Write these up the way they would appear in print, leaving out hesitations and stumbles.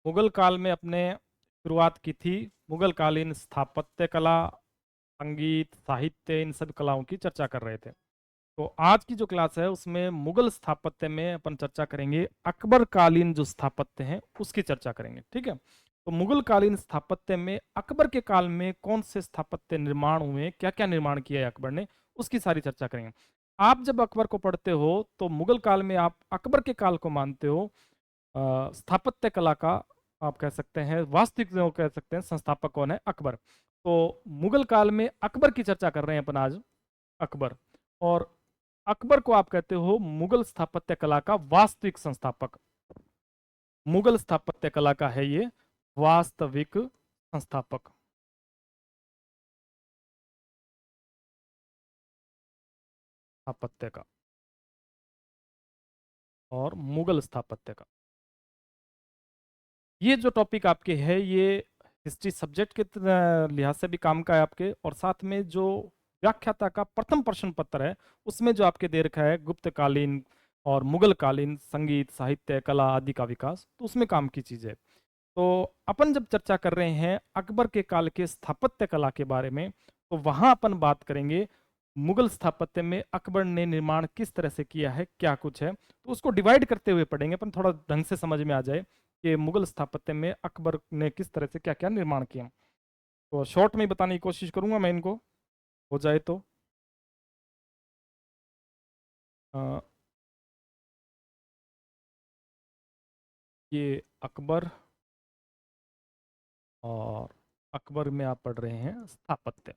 मुगल काल में अपने शुरुआत की थी। मुगल कालीन स्थापत्य कला, संगीत, साहित्य, इन सब कलाओं की चर्चा कर रहे थे। तो आज की जो क्लास है उसमें मुगल स्थापत्य में अपन चर्चा करेंगे, अकबर कालीन जो स्थापत्य हैं उसकी चर्चा करेंगे। ठीक है। तो मुगल कालीन स्थापत्य में अकबर के काल में कौन से स्थापत्य निर्माण हुए, क्या क्या निर्माण किया है अकबर ने, उसकी सारी चर्चा करेंगे। आप जब अकबर को पढ़ते हो तो मुगल काल में आप अकबर के काल को मानते हो स्थापत्य कला का, आप कह सकते हैं वास्तविक जो कह सकते हैं संस्थापक कौन है, अकबर। तो मुगल काल में अकबर की चर्चा कर रहे हैं अपन आज, अकबर। और अकबर को आप कहते हो मुगल स्थापत्य कला का वास्तविक संस्थापक। मुगल स्थापत्य कला का है ये वास्तविक संस्थापक, स्थापत्य का और मुगल स्थापत्य का। ये जो टॉपिक आपके है ये हिस्ट्री सब्जेक्ट के लिहाज से भी काम का है आपके, और साथ में जो व्याख्याता का प्रथम प्रश्न पत्र है उसमें जो आपके दे रखा है गुप्तकालीन और मुगल कालीन संगीत, साहित्य, कला आदि का विकास, तो उसमें काम की चीज है। तो अपन जब चर्चा कर रहे हैं अकबर के काल के स्थापत्य कला के बारे में, तो वहां अपन बात करेंगे मुगल स्थापत्य में अकबर ने निर्माण किस तरह से किया है, क्या कुछ है। तो उसको डिवाइड करते हुए पढ़ेंगे अपन, थोड़ा ढंग से समझ में आ जाए कि मुगल स्थापत्य में अकबर ने किस तरह से क्या क्या निर्माण किया। तो शॉर्ट में ही बताने की कोशिश करूंगा मैं इनको, हो जाए तो। अ, ये अकबर, और अकबर में आप पढ़ रहे हैं स्थापत्य।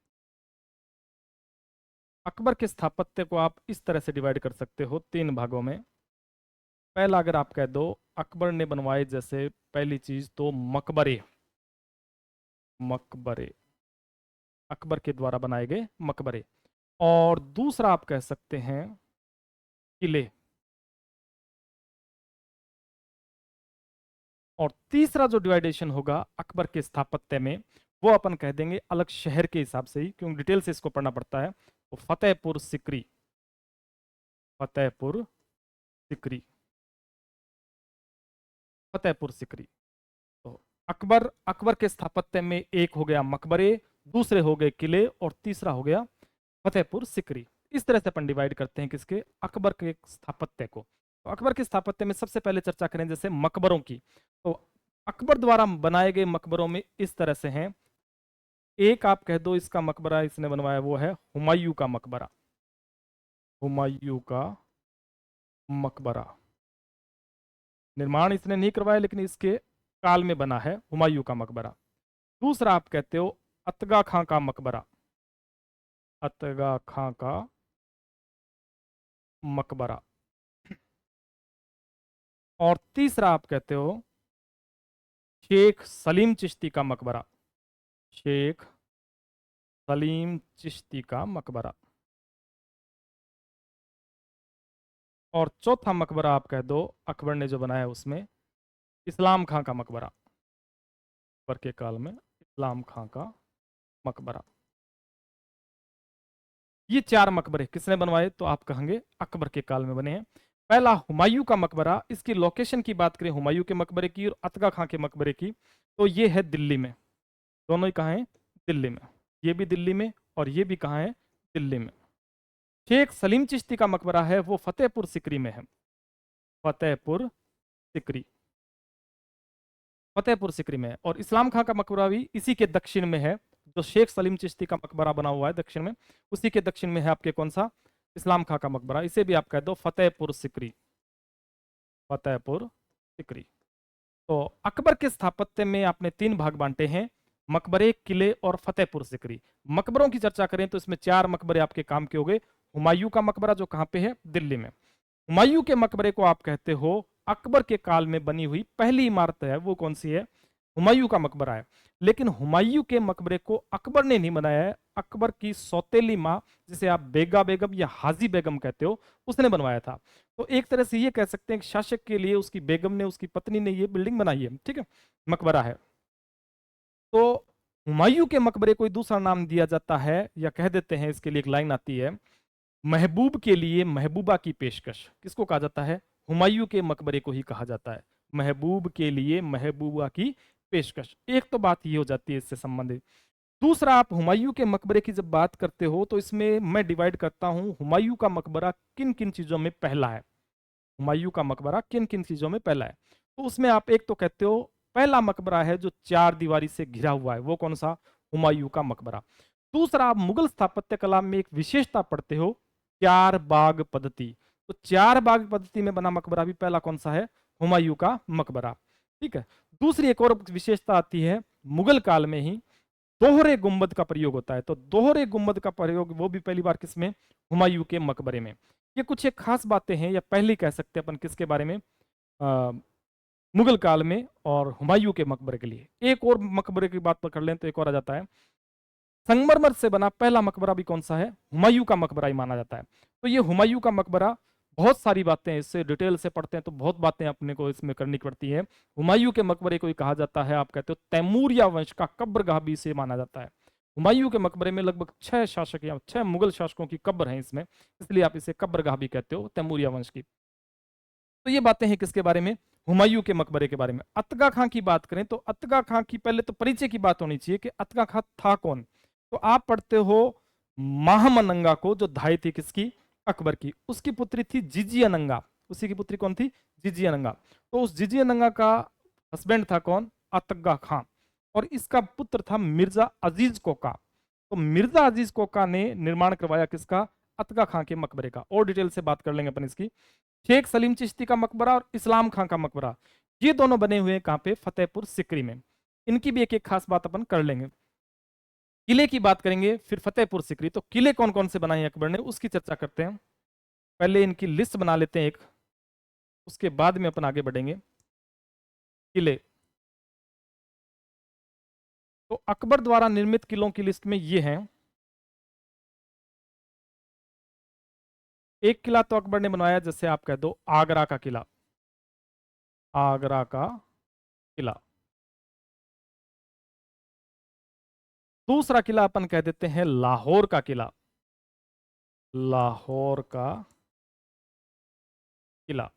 अकबर के स्थापत्य को आप इस तरह से डिवाइड कर सकते हो तीन भागों में। पहला अगर आप कह दो अकबर ने बनवाए, जैसे पहली चीज तो मकबरे, मकबरे अकबर के द्वारा बनाए गए मकबरे। और दूसरा आप कह सकते हैं किले। और तीसरा जो डिवाइडेशन होगा अकबर के स्थापत्य में, वो अपन कह देंगे अलग शहर के हिसाब से ही, क्योंकि डिटेल से इसको पढ़ना पड़ता है। तो फतेहपुर सिकरी, फतेहपुर सिकरी, फतेहपुर सिकरी। तो अकबर, अकबर के स्थापत्य में एक हो गया मकबरे, दूसरे हो गए किले, और तीसरा हो गया फतेहपुर सिकरी। इस तरह से अपन डिवाइड करते हैं किसके, अकबर के स्थापत्य को। तो अकबर के स्थापत्य में सबसे पहले चर्चा करें जैसे मकबरों की। तो अकबर द्वारा बनाए गए मकबरों में इस तरह से हैं। एक आप कह दो इसका मकबरा इसने बनवाया, वो है हुमायूं का मकबरा, हुमायूं का मकबरा। निर्माण इसने नहीं करवाया लेकिन इसके काल में बना है हुमायूं का मकबरा। दूसरा आप कहते हो अतगा खां का मकबरा, अतगा खां का मकबरा। और तीसरा आप कहते हो शेख सलीम चिश्ती का मकबरा, शेख सलीम चिश्ती का मकबरा। और चौथा मकबरा आप कह दो अकबर ने जो बनाया उसमें इस्लाम खां का मकबरा, अकबर के काल में इस्लाम खां का मकबरा। ये चार मकबरे किसने बनवाए, तो आप कहेंगे अकबर के काल में बने हैं। पहला हुमायूं का मकबरा, इसकी लोकेशन की बात करें हुमायूं के मकबरे की और अतगा खां के मकबरे की, तो ये है दिल्ली में। दोनों ही कहाँ हैं, दिल्ली में। ये भी दिल्ली में और ये भी कहाँ है, दिल्ली में। शेख सलीम चिश्ती का मकबरा है वो फतेहपुर सिकरी में है, फतेहपुर सिकरी, फतेहपुर सिकरी में है। और इस्लाम खां का मकबरा भी इसी के दक्षिण में है। जो शेख सलीम चिश्ती का मकबरा बना हुआ है दक्षिण में, उसी के दक्षिण में है आपके कौन सा, इस्लाम खां का मकबरा। इसे भी आप कह दो फतेहपुर सिकरी, फतेहपुर सिकरी। तो अकबर के स्थापत्य में आपने तीन भाग बांटे हैं, मकबरे, किले और फतेहपुर सिकरी। मकबरों की चर्चा करें तो इसमें चार मकबरे आपके काम के हो गए। हुमायूं का मकबरा जो कहाँ पे है, दिल्ली में। हुमायूं के मकबरे को आप कहते हो अकबर के काल में बनी हुई पहली इमारत है, वो कौन सी है, हुमायूं का मकबरा है। लेकिन हुमायूं के मकबरे को अकबर ने नहीं बनाया है, अकबर की सौतेली माँ, जिसे आप बेगा बेगम या हाजी बेगम कहते हो, उसने बनवाया था। तो एक तरह से ये कह सकते हैं कि शासक के लिए उसकी बेगम ने, उसकी पत्नी ने ये बिल्डिंग बनाई है, ठीक है, मकबरा है। तो हुमायूं के मकबरे को दूसरा नाम दिया जाता है, या कह देते हैं, इसके लिए एक लाइन आती है, महबूब के लिए महबूबा की पेशकश। किसको कहा जाता है, हुमायूं के मकबरे को ही कहा जाता है, महबूब के लिए महबूबा की पेशकश। एक तो बात ये हो जाती है इससे संबंधित। दूसरा, आप हुमायूं के मकबरे की जब बात करते हो तो इसमें मैं डिवाइड करता हूं हुमायूं का मकबरा किन किन चीजों में पहला है। हुमायूं का मकबरा किन किन चीजों में पहला है, तो उसमें आप एक तो कहते हो पहला मकबरा है जो चार दीवारी से घिरा हुआ है, वो कौन सा? हुमायूं का मकबरा। दूसरा, आप मुगल स्थापत्य कला में एक विशेषता पढ़ते हो, चार बाग पद्धति। तो चार बाग पद्धति में बना मकबरा भी पहला कौन सा है? हुमायूं का मकबरा। ठीक है। दूसरी एक और विशेषता आती है, मुगल काल में ही दोहरे गुंबद का प्रयोग होता है। तो दोहरे गुंबद का प्रयोग वो भी पहली बार किसमें? हुमायूं के मकबरे में। ये कुछ एक खास बातें हैं, या पहले कह सकते हैं अपन किसके बारे में, मुगल काल में और हुमायूं के मकबरे के लिए। एक और मकबरे की बात कर लें तो एक और आ जाता है, संगमरमर से बना पहला मकबरा भी कौन सा है? हुमायूं का मकबरा ही माना जाता है। तो ये हुमायूं का मकबरा, बहुत सारी बातें इससे डिटेल से पढ़ते हैं तो बहुत बातें अपने को इसमें करनी पड़ती है। हुमायूं के मकबरे को ही कहा जाता है, आप कहते हो तैमूरिया वंश का कब्रगाह भी इसे माना जाता है। हुमायूं के मकबरे में लगभग 6 शासक या 6 मुगल शासकों की कब्र है इसमें, इसलिए आप इसे कब्रगाह भी कहते हो, तैमूरिया वंश की। तो ये बातें हैं किसके बारे में? हुमायूं के मकबरे के बारे में। अतगा खां की बात करें तो अतगा खां की पहले तो परिचय की बात होनी चाहिए कि अतगा खां था कौन। तो आप पढ़ते हो महामनंगा को, जो धाई थी किसकी? अकबर की। उसकी पुत्री थी जिजियानंगा। उसी की पुत्री कौन थी? जिजियानंगा। तो उस जिजियानंगा का हस्बैंड था कौन? अतगा खां। और इसका पुत्र था मिर्जा अजीज कोका। तो मिर्जा अजीज कोका ने निर्माण करवाया किसका? अतगा खां के मकबरे का। और डिटेल से बात कर लेंगे अपन इसकी। शेख सलीम चिश्ती का मकबरा और इस्लाम खां का मकबरा, ये दोनों बने हुए हैं कहां पे? फतेहपुर सिकरी में। इनकी भी एक एक खास बात अपन कर लेंगे। किले की बात करेंगे फिर फतेहपुर सिकरी। तो किले कौन कौन से बनाए अकबर ने उसकी चर्चा करते हैं। पहले इनकी लिस्ट बना लेते हैं एक, उसके बाद में अपन आगे बढ़ेंगे। किले, तो अकबर द्वारा निर्मित किलों की लिस्ट में ये हैं। एक किला तो अकबर ने बनवाया, जैसे आप कह दो आगरा का किला, आगरा का किला। दूसरा किला अपन कह देते हैं लाहौर का किला, लाहौर का किला।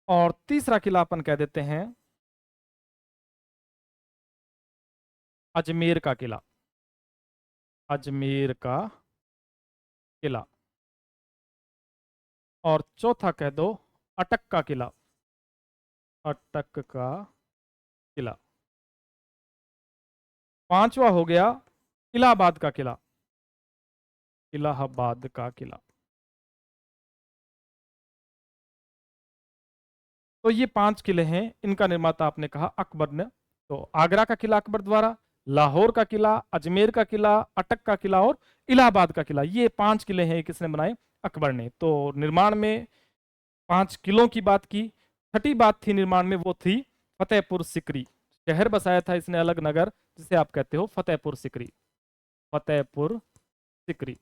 और तीसरा किला अपन कह देते हैं अजमेर का किला, अजमेर का किला। और चौथा कह दो अटक का किला, अटक का किला। पांचवा हो गया इलाहाबाद का किला, इलाहाबाद का किला। तो ये 5 किले हैं, इनका निर्माता आपने कहा अकबर ने। तो आगरा का किला अकबर द्वारा, लाहौर का किला, अजमेर का किला, अटक का किला और इलाहाबाद का किला, ये 5 किले हैं किसने बनाए? अकबर ने। तो निर्माण में 5 किलों की बात की। छठी बात थी निर्माण में, वो थी फतेहपुर सिकरी। शहर बसाया था इसने अलग नगर, जिसे आप कहते हो फतेहपुर सिकरी, फतेहपुर सिकरी।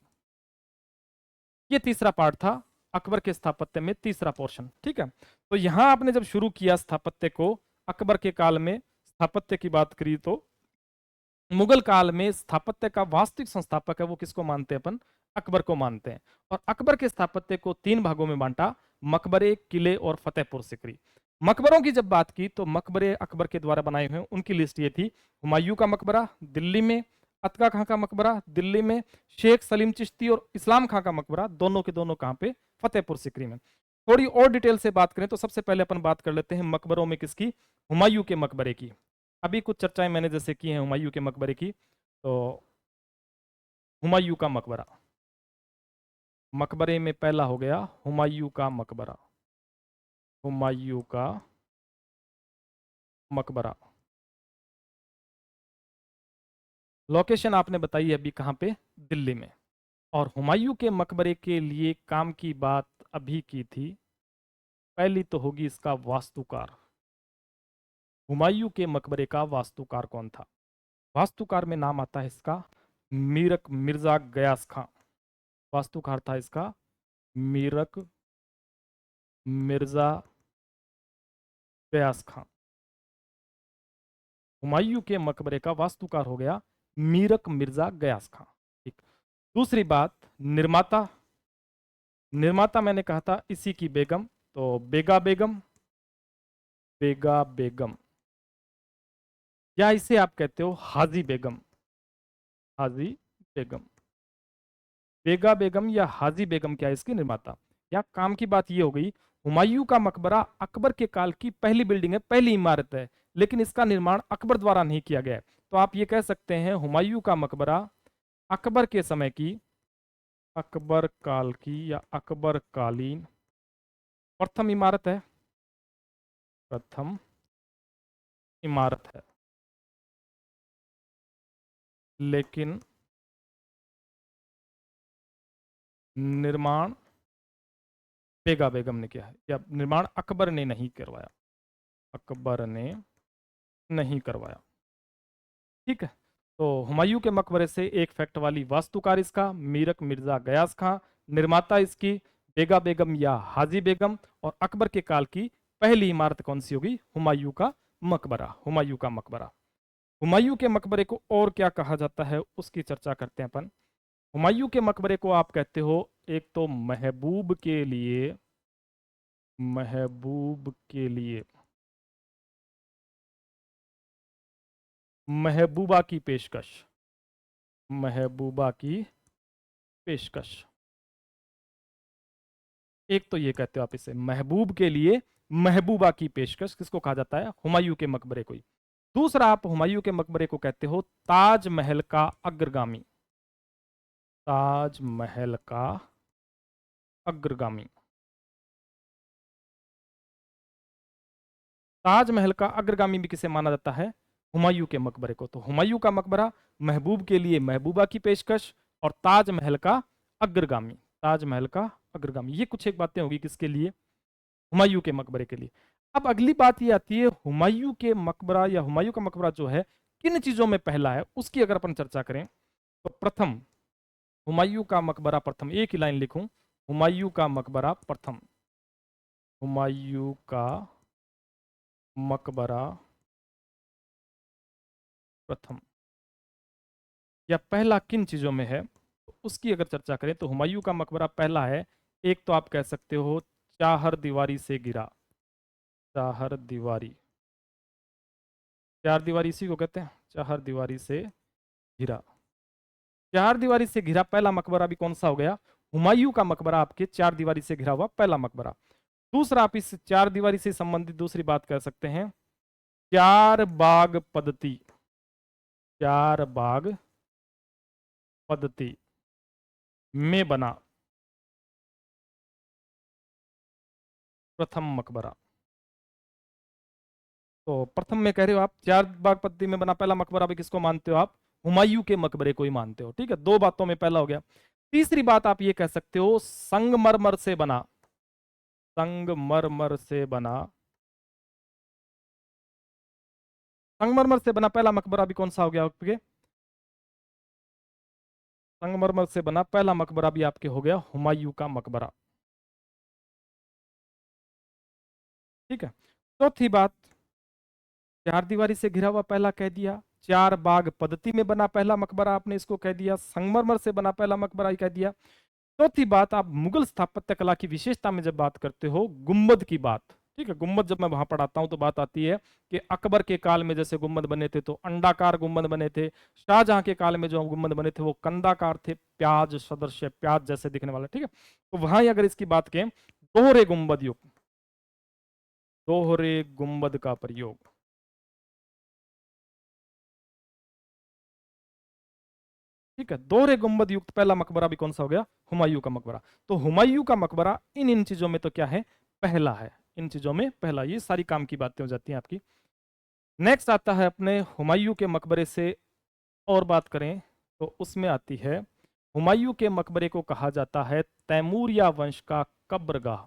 ये तीसरा पार्ट था अकबर के स्थापत्य में, तीसरा पोर्शन। ठीक है। तो यहां आपने जब शुरू किया स्थापत्य को, अकबर के काल में स्थापत्य की बात करी, तो मुगल काल में स्थापत्य का वास्तविक संस्थापक है वो किसको मानते हैं अपन? अकबर को मानते हैं। और अकबर के स्थापत्य को 3 भागों में बांटा, मकबरे, किले और फतेहपुर सिकरी। मकबरों की जब बात की तो मकबरे अकबर के द्वारा बनाए हुए उनकी लिस्ट ये थी, हुमायूं का मकबरा दिल्ली में, अतका खां का मकबरा दिल्ली में, शेख सलीम चिश्ती और इस्लाम खां का मकबरा दोनों के दोनों कहां पे? फतेहपुर सिकरी में। थोड़ी और डिटेल से बात करें तो सबसे पहले अपन बात कर लेते हैं मकबरों में किसकी? हुमायूं के मकबरे की। अभी कुछ चर्चाएं मैंने जैसे की हैं हुमायूं के मकबरे की। तो हुमायूं का मकबरा, मकबरे में पहला हो गया हुमायूं का मकबरा, हुमायूं का मकबरा। लोकेशन आपने बताई अभी कहाँ पे? दिल्ली में। और हुमायूं के मकबरे के लिए काम की बात अभी की थी, पहली तो होगी इसका वास्तुकार। हुमायूं के मकबरे का वास्तुकार कौन था? वास्तुकार में नाम आता है इसका मीरक मिर्जा गयास खां। वास्तुकार था इसका मीरक मिर्जा गयास खां। हुमायूं के मकबरे का वास्तुकार हो गया मीरक मिर्जा गयास खां। ठीक। दूसरी बात, निर्माता, निर्माता मैंने कहा था इसी की बेगम तो बेगा बेगम, बेगा बेगम, या इसे आप कहते हो हाजी बेगम, हाजी बेगम। बेगा बेगम या हाजी बेगम क्या है इसकी निर्माता। या काम की बात ये हो गई, हुमायूं का मकबरा अकबर के काल की पहली बिल्डिंग है, पहली इमारत है, लेकिन इसका निर्माण अकबर द्वारा नहीं किया गया है। तो आप ये कह सकते हैं हुमायूं का मकबरा अकबर के समय की, अकबर काल की या अकबर कालीन प्रथम इमारत है, प्रथम इमारत है। लेकिन निर्माण बेगा बेगम ने किया है, या निर्माण अकबर ने नहीं करवाया, अकबर ने नहीं करवाया। ठीक है। तो हुमायूं के मकबरे से एक फैक्ट वाली वास्तुकार इसका मीरक मिर्जा गयास खां, निर्माता इसकी बेगा बेगम या हाजी बेगम, और अकबर के काल की पहली इमारत कौन सी होगी, हुमायूं का मकबरा, हुमायूं का मकबरा। हुमायूं के मकबरे को और क्या कहा जाता है उसकी चर्चा करते हैं अपन। हुमायूं के मकबरे को आप कहते हो एक तो महबूब के लिए, महबूब के लिए, महबूबा की पेशकश, महबूबा की पेशकश। एक तो ये कहते हो आप इसे महबूब के लिए महबूबा की पेशकश, किसको कहा जाता है, हुमायूं के मकबरे को ही। दूसरा आप हुमायूं के मकबरे को कहते हो ताजमहल का अग्रगामी, ताजमहल का अग्रगामी। ताजमहल का अग्रगामी भी किसे माना जाता है, हुमायूं के मकबरे को। तो हुमायूं का मकबरा महबूब के लिए महबूबा की पेशकश, और ताजमहल का अग्रगामी, ताजमहल का अग्रगामी। ये कुछ एक बातें होगी किसके लिए, हुमायूं के मकबरे के लिए। अब अगली बात ये आती है हुमायूं के मकबरा या हुमायूं का मकबरा जो है किन चीजों में पहला है उसकी अगर अपन चर्चा करें तो प्रथम, हुमायूं का मकबरा प्रथम, एक ही लाइन लिखूं, हुमायूं का मकबरा प्रथम, हुमायूं का मकबरा प्रथम, या पहला किन चीजों में है तो उसकी अगर चर्चा करें तो हुमायूं का मकबरा पहला है, एक तो आप कह सकते हो चाहर दीवारी से गिरा, चाहर दीवारी, चार दीवारी इसी को कहते हैं, चाहर दीवारी से घिरा। चार दीवारी से घिरा पहला मकबरा भी कौन सा हो गया, हुमायूं का मकबरा आपके चार दीवारी से घिरा हुआ पहला मकबरा। दूसरा आप इस चार दीवारी से संबंधित दूसरी बात कर सकते हैं, चार बाग पद्धति, चार बाग पद्धति में बना प्रथम मकबरा। तो प्रथम में कह रहे हो आप चार बाग पद्धति में बना पहला मकबरा भी किसको मानते हो आप, हुमायूं के मकबरे को ही मानते हो। ठीक है, दो बातों में पहला हो गया। तीसरी बात आप ये कह सकते हो संगमरमर से बना, संगमरमर से बना, संगमरमर से बना पहला मकबरा भी कौन सा हो गया आपके, संगमरमर से बना पहला मकबरा भी आपके हो गया हुमायूं का मकबरा। ठीक है। चौथी बात, चार दीवारी से घिरा हुआ पहला कह दिया, चार बाग पद्धति में बना पहला मकबरा आपने इसको कह दिया, संगमरमर से बना पहला मकबरा ही कह दिया। चौथी बात, आप मुगल स्थापत्य कला की विशेषता में जब बात करते हो गुम्बद की बात, ठीक है, गुम्बद जब मैं वहां पढ़ाता हूं तो बात आती है कि अकबर के काल में जैसे गुम्बद बने थे तो अंडाकार गुम्बद बने थे, शाहजहां के काल में जो गुम्बद बने थे वो कंदाकार थे, प्याज सदृश, प्याज जैसे दिखने वाले। ठीक है, तो वहां ही अगर इसकी बात करें दोहरे गुम्बद युक्त, दोहरे गुम्बद का प्रयोग, ठीक है, दोहरे गुंबद युक्त पहला मकबरा भी कौन सा हो गया, हुमायूं का मकबरा। तो हुमायूं का मकबरा इन इन चीजों में तो क्या है, पहला है, इन चीजों में पहला। ये सारी काम की बातें हो जाती हैं आपकी। नेक्स्ट आता है अपने हुमायूं के मकबरे से और बात करें तो उसमें आती है हुमायूं के मकबरे को कहा जाता है तैमूरिया वंश का कब्रगाह,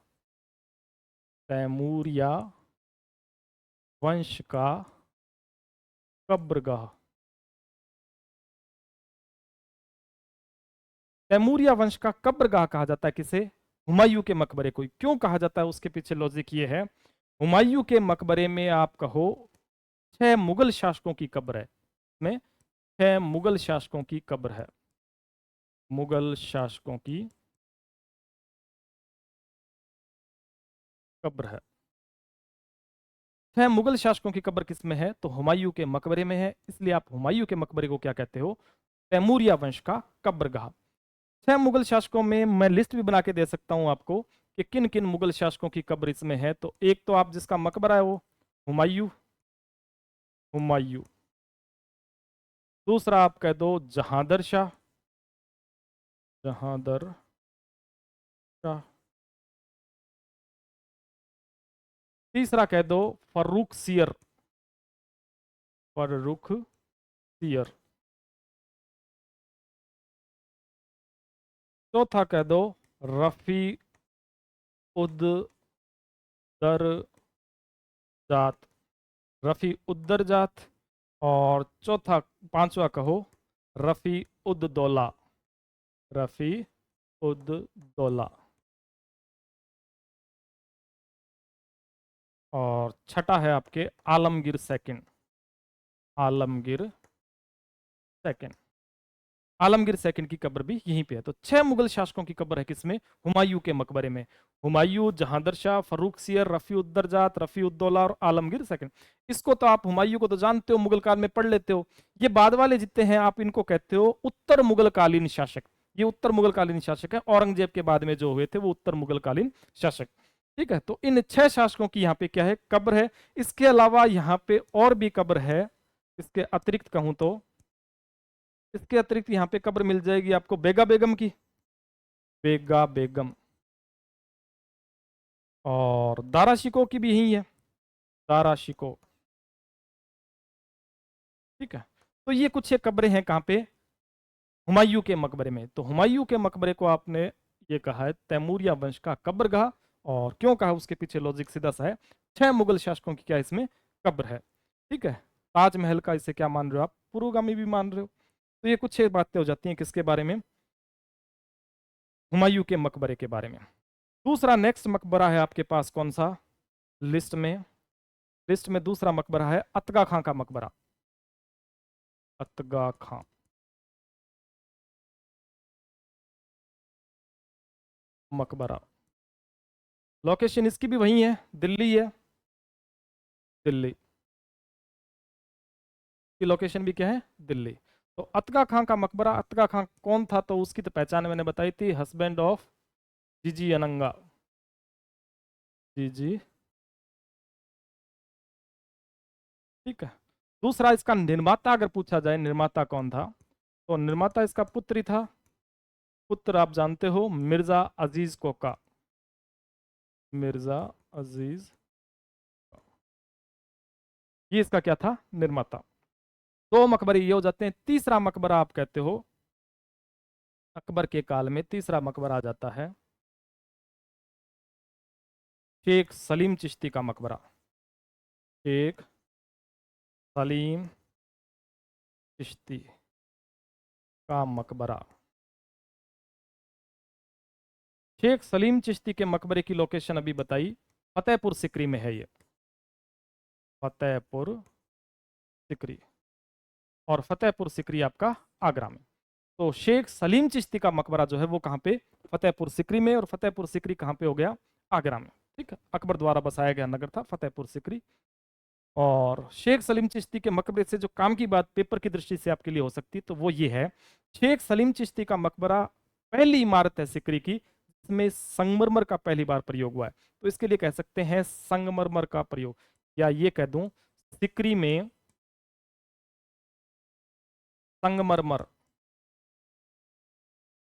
तैमूरिया वंश का कब्रगाह। तैमूरिया वंश का कब्रगाह कहा जाता है किसे, हुमायूं के मकबरे को। क्यों कहा जाता है उसके पीछे लॉजिक ये है, हुमायूं के मकबरे में आप कहो छह मुगल शासकों की कब्र है, में छह मुगल शासकों की कब्र है, मुगल शासकों की कब्र है। 6 मुगल शासकों की कब्र किस में है? तो हुमायूं के मकबरे में है, इसलिए आप हुमायूं के मकबरे को क्या कहते हो? तैमूरिया वंश का कब्रगाह। 6 मुगल शासकों में मैं लिस्ट भी बना के दे सकता हूं आपको कि किन किन मुगल शासकों की कब्र इसमें है। तो एक तो आप जिसका मकबरा है वो हुमायूं, हुमायूं। दूसरा आप कह दो जहांदर शाह, जहांदर शाह। तीसरा कह दो फर्रुख सियर, फर्रुख सियर। चौथा कह दो रफी उद दर जात, रफी उद्दर जात। और चौथा, पांचवा कहो रफी उद दौला, रफी उद दौला। और छठा है आपके Alamgir second, Alamgir second. Alamgir second की कब्र भी यहीं पे है। तो 6 मुगल शासकों की कब्र है किसमें? हुमायूं के मकबरे में। हुमायूं, जहांदर शाह, फर्रुख सियर, रफी उद्दरजात, रफी उद्दौला और आलमगीर सेकंड। इसको तो आप हुमायूं को तो जानते हो, मुगल काल में पढ़ लेते हो। ये बाद वाले जितने हैं आप इनको कहते हो उत्तर मुगल कालीन शासक। ये उत्तर मुगल कालीन शासक है, औरंगजेब के बाद में जो हुए थे वो उत्तर मुगल कालीन शासक। ठीक है, तो इन 6 शासकों की यहाँ पे क्या है? कब्र है। इसके अलावा यहाँ पे और भी कब्र है। इसके अतिरिक्त कहूं तो इसके अतिरिक्त यहाँ पे कब्र मिल जाएगी आपको बेगा बेगम की, बेगा बेगम। और दारा शिको की भी यही है, दारा शिको। ठीक है, तो ये कुछ एक कब्रें हैं कहाँ पे? हुमायूं के मकबरे में। तो हुमायूं के मकबरे को आपने ये कहा है तैमूरिया वंश का कब्रगाह। और क्यों कहा उसके पीछे लॉजिक सीधा सा है, 6 मुगल शासकों की क्या इसमें कब्र है। ठीक है, ताजमहल का इसे क्या मान रहे हो आप? पुरोगामी भी मान रहे हो। तो ये कुछ एक बातें हो जाती हैं किसके बारे में? हुमायूं के मकबरे के बारे में। दूसरा नेक्स्ट मकबरा है आपके पास कौन सा लिस्ट में? लिस्ट में दूसरा मकबरा है अतगा खां का मकबरा, अतगा खां। मकबरा लोकेशन इसकी भी वही है, दिल्ली है, दिल्ली की लोकेशन भी क्या है? दिल्ली। तो अतगा खां का मकबरा, अतगा खां कौन था? तो उसकी तो पहचान मैंने बताई थी, हस्बैंड ऑफ जीजी अनंगा, जीजी। ठीक है, दूसरा इसका निर्माता अगर पूछा जाए निर्माता कौन था, तो निर्माता इसका पुत्र ही था। पुत्र आप जानते हो मिर्जा अजीज कोका, मिर्जा अजीज, ये इसका क्या था? निर्माता। 2 मकबरे ये हो जाते हैं। तीसरा मकबरा आप कहते हो अकबर के काल में तीसरा मकबरा आ जाता है शेख सलीम चिश्ती का मकबरा, शेख सलीम चिश्ती का मकबरा। शेख सलीम चिश्ती के मकबरे की लोकेशन अभी बताई, फतेहपुर सिकरी में है ये, फतेहपुर सिकरी। और फतेहपुर सिकरी आपका आगरा में। तो शेख सलीम चिश्ती का मकबरा जो है वो कहाँ पे? फतेहपुर सिकरी में। और फतेहपुर सिकरी कहाँ पे हो गया? आगरा में। ठीक है, अकबर द्वारा बसाया गया नगर था फतेहपुर सिकरी। और शेख सलीम चिश्ती के मकबरे से जो काम की बात पेपर की दृष्टि से आपके लिए हो सकती है तो वो ये है, शेख सलीम चिश्ती का मकबरा पहली इमारत है सिकरी की जिसमें संगमरमर का पहली बार प्रयोग हुआ है। तो इसके लिए कह सकते हैं संगमरमर का प्रयोग, या ये कह दूं सिकरी में संगमरमर,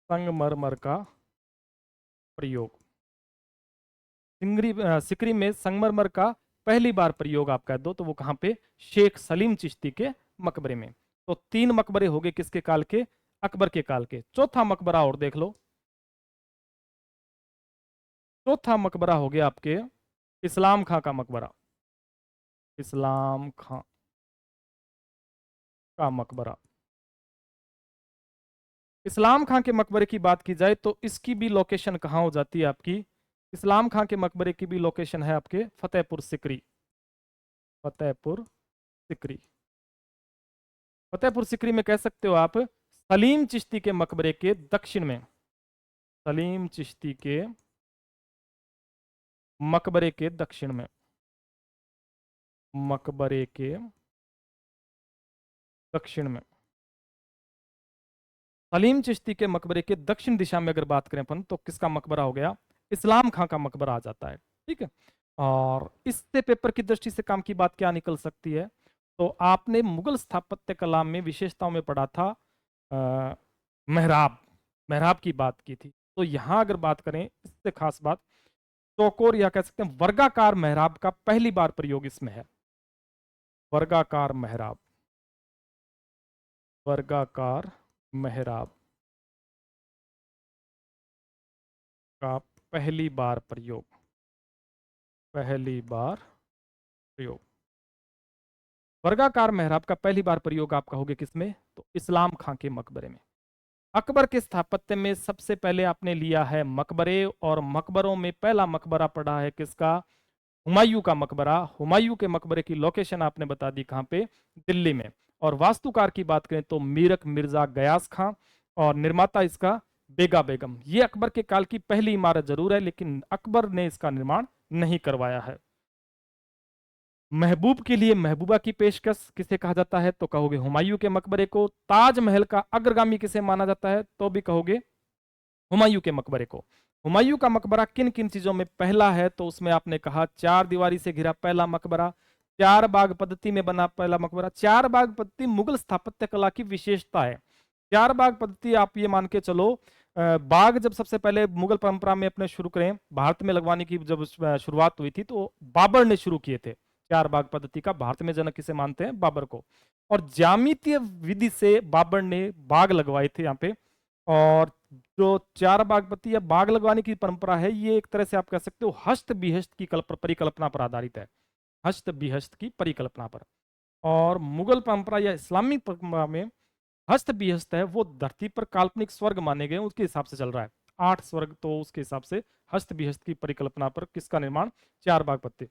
संगमरमर का प्रयोग। सिकरी में संगमरमर का पहली बार प्रयोग आप कह दो तो वो कहाँ पे? शेख सलीम चिश्ती के मकबरे में। तो 3 मकबरे हो गए किसके काल के? अकबर के काल के। चौथा मकबरा और देख लो, चौथा मकबरा हो गया आपके इस्लाम खां का मकबरा, इस्लाम खां का मकबरा। इस्लाम खां के मकबरे की बात की जाए तो इसकी भी लोकेशन कहाँ हो जाती है आपकी? इस्लाम खां के मकबरे की भी लोकेशन है आपके फतेहपुर सिकरी, फतेहपुर सिकरी। फतेहपुर सिकरी में कह सकते हो आप सलीम चिश्ती के मकबरे के दक्षिण में, सलीम चिश्ती के मकबरे के दक्षिण में, मकबरे के दक्षिण में, सलीम चिश्ती के मकबरे के दक्षिण दिशा में अगर बात करें अपन, तो किसका मकबरा हो गया? इस्लाम खां का मकबरा आ जाता है। ठीक है, और इससे पेपर की दृष्टि से काम की बात क्या निकल सकती है? तो आपने मुगल स्थापत्य कला में विशेषताओं में पढ़ा था मेहराब, मेहराब की बात की थी। तो यहां अगर बात करें, इससे खास बात चौकोर या कह सकते हैं वर्गाकार मेहराब का पहली बार प्रयोग इसमें है। वर्गाकार मेहराब, वर्गाकार मेहराब का पहली बार प्रयोग, पहली बार प्रयोग, वर्गाकार मेहराब का पहली बार प्रयोग आप कहोगे किसमें? तो इस्लाम खां के मकबरे में। अकबर के स्थापत्य में सबसे पहले आपने लिया है मकबरे, और मकबरों में पहला मकबरा पड़ा है किसका? हुमायूं का मकबरा। हुमायूं के मकबरे की लोकेशन आपने बता दी कहां पे? दिल्ली में। और वास्तुकार की बात करें तो मीरक मिर्जा गयास खां, और निर्माता इसका बेगा बेगम। ये अकबर के काल की पहली इमारत जरूर है, लेकिन अकबर ने इसका निर्माण नहीं करवाया है। महबूब के लिए महबूबा की पेशकश किसे कहा जाता है? तो कहोगे हुमायूं के मकबरे को। ताजमहल का अग्रगामी किसे माना जाता है? तो भी कहोगे हुमायूं के मकबरे को। हुमायूं का मकबरा किन किन चीजों में पहला है? तो उसमें आपने कहा चार दीवारी से घिरा पहला मकबरा, चार बाग पद्धति में बना पहला मकबरा। चार बाग पद्धति मुगल स्थापत्य कला की विशेषता है। चार बाग पद्धति आप ये मान के चलो, बाग जब सबसे पहले मुगल परंपरा में अपने शुरू करें, भारत में लगवाने की जब शुरुआत हुई थी, तो बाबर ने शुरू किए थे चार बाग पद्धति का। भारत में जनक किसे मानते हैं? बाबर को। और ज्यामितीय विधि से बाबर ने बाग लगवाए थे यहाँ पे। और जो चार बाग पद्धति या बाग लगवाने की परंपरा है, ये एक तरह से आप कह सकते हो हस्त बिहस्त की परिकल्पना पर आधारित है, हस्त बिहस्त की परिकल्पना पर। और मुगल परंपरा या इस्लामी परंपरा में हस्त बिहस्त है वो धरती पर काल्पनिक स्वर्ग माने गए, उसके हिसाब से चल रहा है। 8 स्वर्ग, तो उसके हिसाब से हस्त बिहस्त की परिकल्पना पर किसका निर्माण? चार बाग पत्ते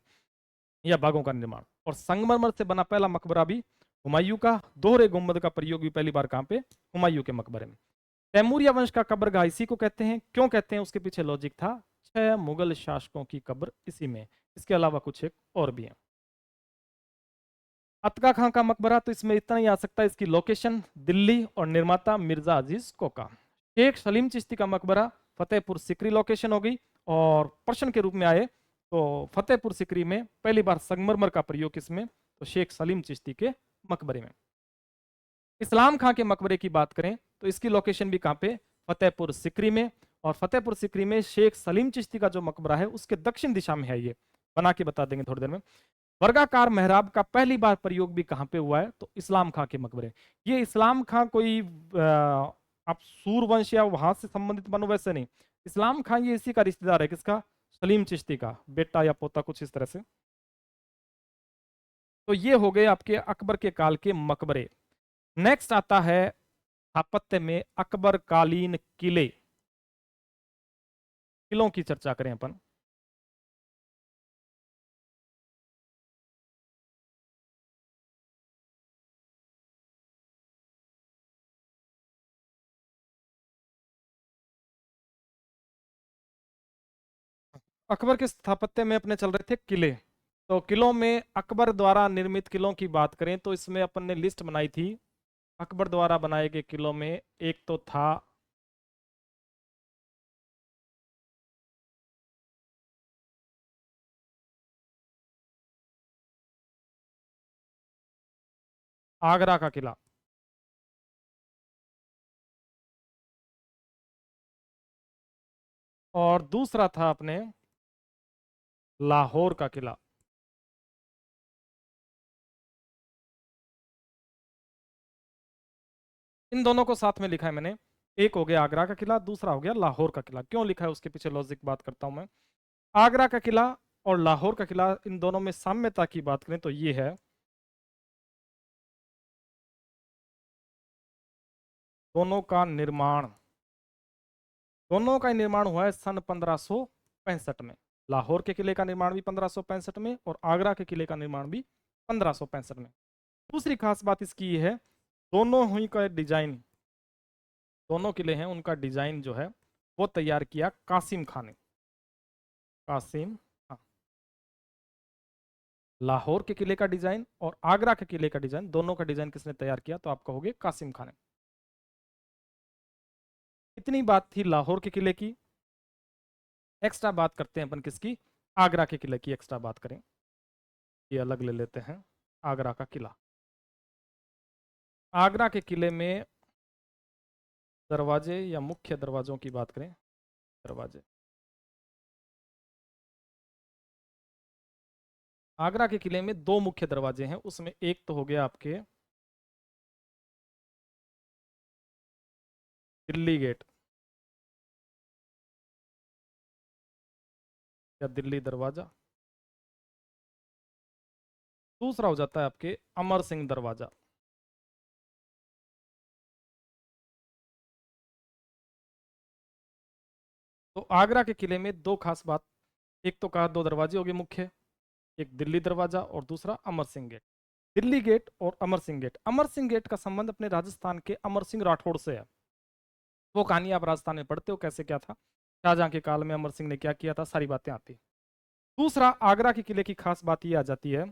या बागों का निर्माण। और संगमरमर से बना पहला मकबरा भी हुमायूं का। दोहरे गुंबद का प्रयोग भी पहली बार कहां पे? हुमायूं के मकबरे में। तैमूरिया वंश का कब्रगाह इसी को कहते हैं। क्यों कहते हैं? उसके पीछे लॉजिक था, 6 मुगल शासकों की कब्र इसी में। इसके अलावा कुछ एक और भी है। अतका खां का मकबरा, तो इसमें इतना ही आ सकता है, इसकी लोकेशन दिल्ली और निर्माता मिर्जा अजीज कोका। शेख सलीम चिश्ती का मकबरा फतेहपुर सिकरी लोकेशन हो गई। और प्रश्न के रूप में आए तो फतेहपुर सिकरी में पहली बार संगमरमर का प्रयोग किसमें? तो शेख सलीम चिश्ती के मकबरे में। इस्लाम खां के मकबरे की बात करें तो इसकी लोकेशन भी कहां पे? फतेहपुर सिकरी में। और फतेहपुर सिकरी में शेख सलीम चिश्ती का जो मकबरा है उसके दक्षिण दिशा में है। ये बना के बता देंगे थोड़ी देर में। वर्गाकार मेहराब का पहली बार प्रयोग भी कहां पे हुआ है? तो इस्लाम खां के मकबरे। ये इस्लाम खां कोई आप सूरवंश या वहां से संबंधित बनो वैसे नहीं। इस्लाम खां ये इसी का रिश्तेदार है, किसका? सलीम चिश्ती का बेटा या पोता, कुछ इस तरह से। तो ये हो गए आपके अकबर के काल के मकबरे। नेक्स्ट आता है स्थापत्य में अकबर कालीन किले। किलों की चर्चा करें अपन। अकबर के स्थापत्य में अपने चल रहे थे किले। तो किलों में अकबर द्वारा निर्मित किलों की बात करें तो इसमें अपन ने लिस्ट बनाई थी अकबर द्वारा बनाए गए किलों में। एक तो था आगरा का किला, और दूसरा था अपने लाहौर का किला। इन दोनों को साथ में लिखा है मैंने। एक हो गया आगरा का किला, दूसरा हो गया लाहौर का किला। क्यों लिखा है उसके पीछे लॉजिक बात करता हूं मैं। आगरा का किला और लाहौर का किला, इन दोनों में साम्यता की बात करें तो ये है, दोनों का निर्माण, दोनों का निर्माण हुआ है सन 1565 में। लाहौर के किले का निर्माण भी 1565 में, और आगरा के किले का निर्माण भी 1565 में। दूसरी खास बात इसकी ये है, दोनों हुई का डिजाइन, दोनों किले हैं उनका डिजाइन जो है वो तैयार किया कासिम खान ने। कासिम खान। लाहौर के किले का डिजाइन और आगरा के किले का डिजाइन, दोनों का डिजाइन किसने तैयार किया? तो आप कहोगे कासिम खान ने। इतनी बात थी लाहौर के किले की। एक्स्ट्रा बात करते हैं अपन किसकी? आगरा के किले की एक्स्ट्रा बात करें। ये अलग ले लेते हैं, आगरा का किला। आगरा के किले में दरवाजे या मुख्य दरवाजों की बात करें, दरवाजे, आगरा के किले में दो मुख्य दरवाजे हैं, उसमें एक तो हो गया आपके दिल्ली गेट या दिल्ली दरवाजा, दूसरा हो जाता है आपके अमर सिंह दरवाजा। तो आगरा के किले में दो खास बात, एक तो कहा दो दरवाजे हो गए मुख्य, एक दिल्ली दरवाजा और दूसरा अमर सिंह गेट। दिल्ली गेट और अमर सिंह गेट, अमर सिंह गेट का संबंध अपने राजस्थान के अमर सिंह राठौड़ से है। वो कहानी आप राजस्थान में पढ़ते हो, कैसे क्या था, शाहजहां के काल में अमर सिंह ने क्या किया था, सारी बातें आती। दूसरा, आगरा के किले की खास बात ये आ जाती है,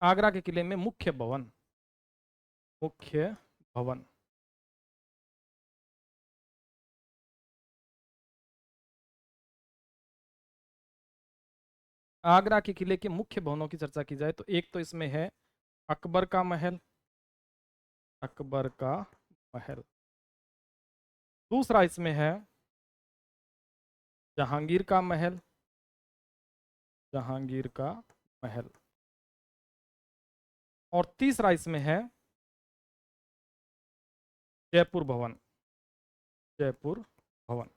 आगरा के किले में मुख्य भवन, मुख्य भवन, आगरा के किले के मुख्य भवनों की चर्चा की जाए तो एक तो इसमें है अकबर का महल, अकबर का महल। दूसरा इसमें है जहांगीर का महल, जहांगीर का महल। और तीसरा इसमें है जयपुर भवन, जयपुर भवन।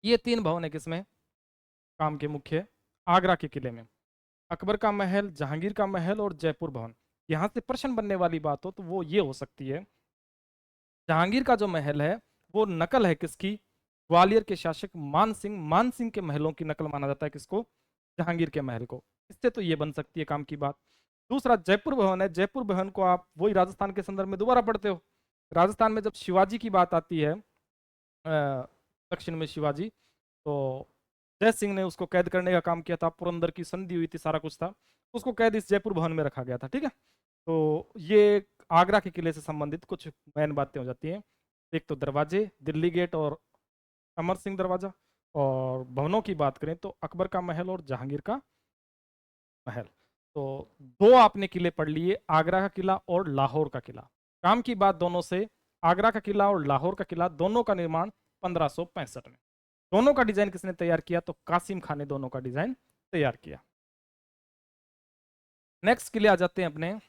ये तीन भवन है किसमें? काम के मुख्य आगरा के किले में, अकबर का महल, जहांगीर का महल और जयपुर भवन। यहां से प्रश्न बनने वाली बात हो तो वो ये हो सकती है, जहांगीर का जो महल है वो नकल है किसकी? ग्वालियर के शासक मानसिंह, मानसिंह के महलों की नकल माना जाता है किसको? जहांगीर के महल को। इससे तो ये बन सकती है काम की बात। दूसरा जयपुर भवन है, जयपुर भवन को आप वही राजस्थान के संदर्भ में दोबारा पढ़ते हो। राजस्थान में जब शिवाजी की बात आती है, दक्षिण में शिवाजी, तो जय सिंह ने उसको कैद करने का काम किया था, पुरंदर की संधि हुई थी, सारा कुछ था, उसको कैद इस जयपुर भवन में रखा गया था, ठीक है। तो ये आगरा के किले से संबंधित कुछ मेन बातें हो जाती हैं। एक तो दरवाजे, दिल्ली गेट और अमर सिंह दरवाजा। और भवनों की बात करें तो अकबर का महल और जहांगीर का महल। तो दो आपने किले पढ़ लिए, आगरा का किला और लाहौर का किला। काम की बात दोनों से, आगरा का किला और लाहौर का किला दोनों का निर्माण 1565 में। दोनों का डिजाइन किसने तैयार किया? तो कासिम खान ने दोनों का डिजाइन तैयार किया। नेक्स्ट किले आ जाते हैं अपने,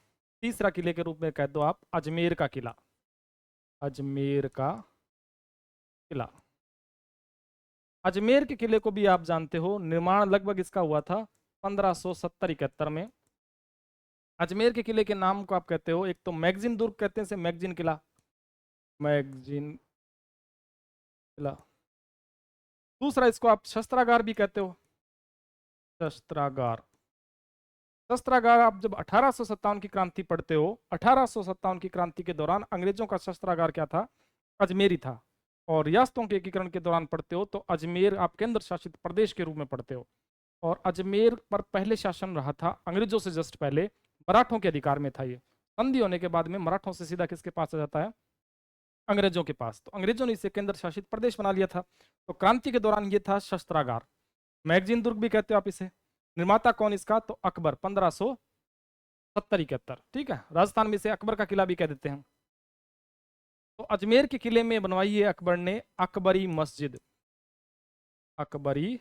तीसरा किले के रूप में कह दो आप अजमेर का किला, अजमेर का किला। अजमेर के किले को भी आप जानते हो, निर्माण लगभग इसका हुआ था 1570-71 में। अजमेर के किले के नाम को आप कहते हो, एक तो मैगजीन दुर्ग कहते हैं, से मैगजीन किला, मैगजीन किला। दूसरा इसको आप शस्त्रागार भी कहते हो, शस्त्रागार। शस्त्रागार आप जब 1857 की क्रांति पढ़ते हो, 1857 की क्रांति के दौरान अंग्रेजों का शस्त्रागार क्या था? अजमेरी था। और रियासतों के एकीकरण के दौरान पढ़ते हो तो अजमेर आप केंद्र शासित प्रदेश के रूप में पढ़ते हो। और अजमेर पर पहले शासन रहा था अंग्रेजों से जस्ट पहले, मराठों के अधिकार में था ये। संधि होने के बाद में मराठों से सीधा किसके पास आ जाता है? अंग्रेजों के पास। तो अंग्रेजों ने इसे केंद्र शासित प्रदेश बना लिया था। तो क्रांति के दौरान ये था शस्त्रागार, मैगजीन दुर्ग भी कहते हो आप इसे। निर्माता कौन इसका? तो अकबर, 1570-71, ठीक है। राजस्थान में इसे अकबर का किला भी कह देते हैं। तो अजमेर के किले में बनवाई है अकबर ने अकबरी मस्जिद, अकबरी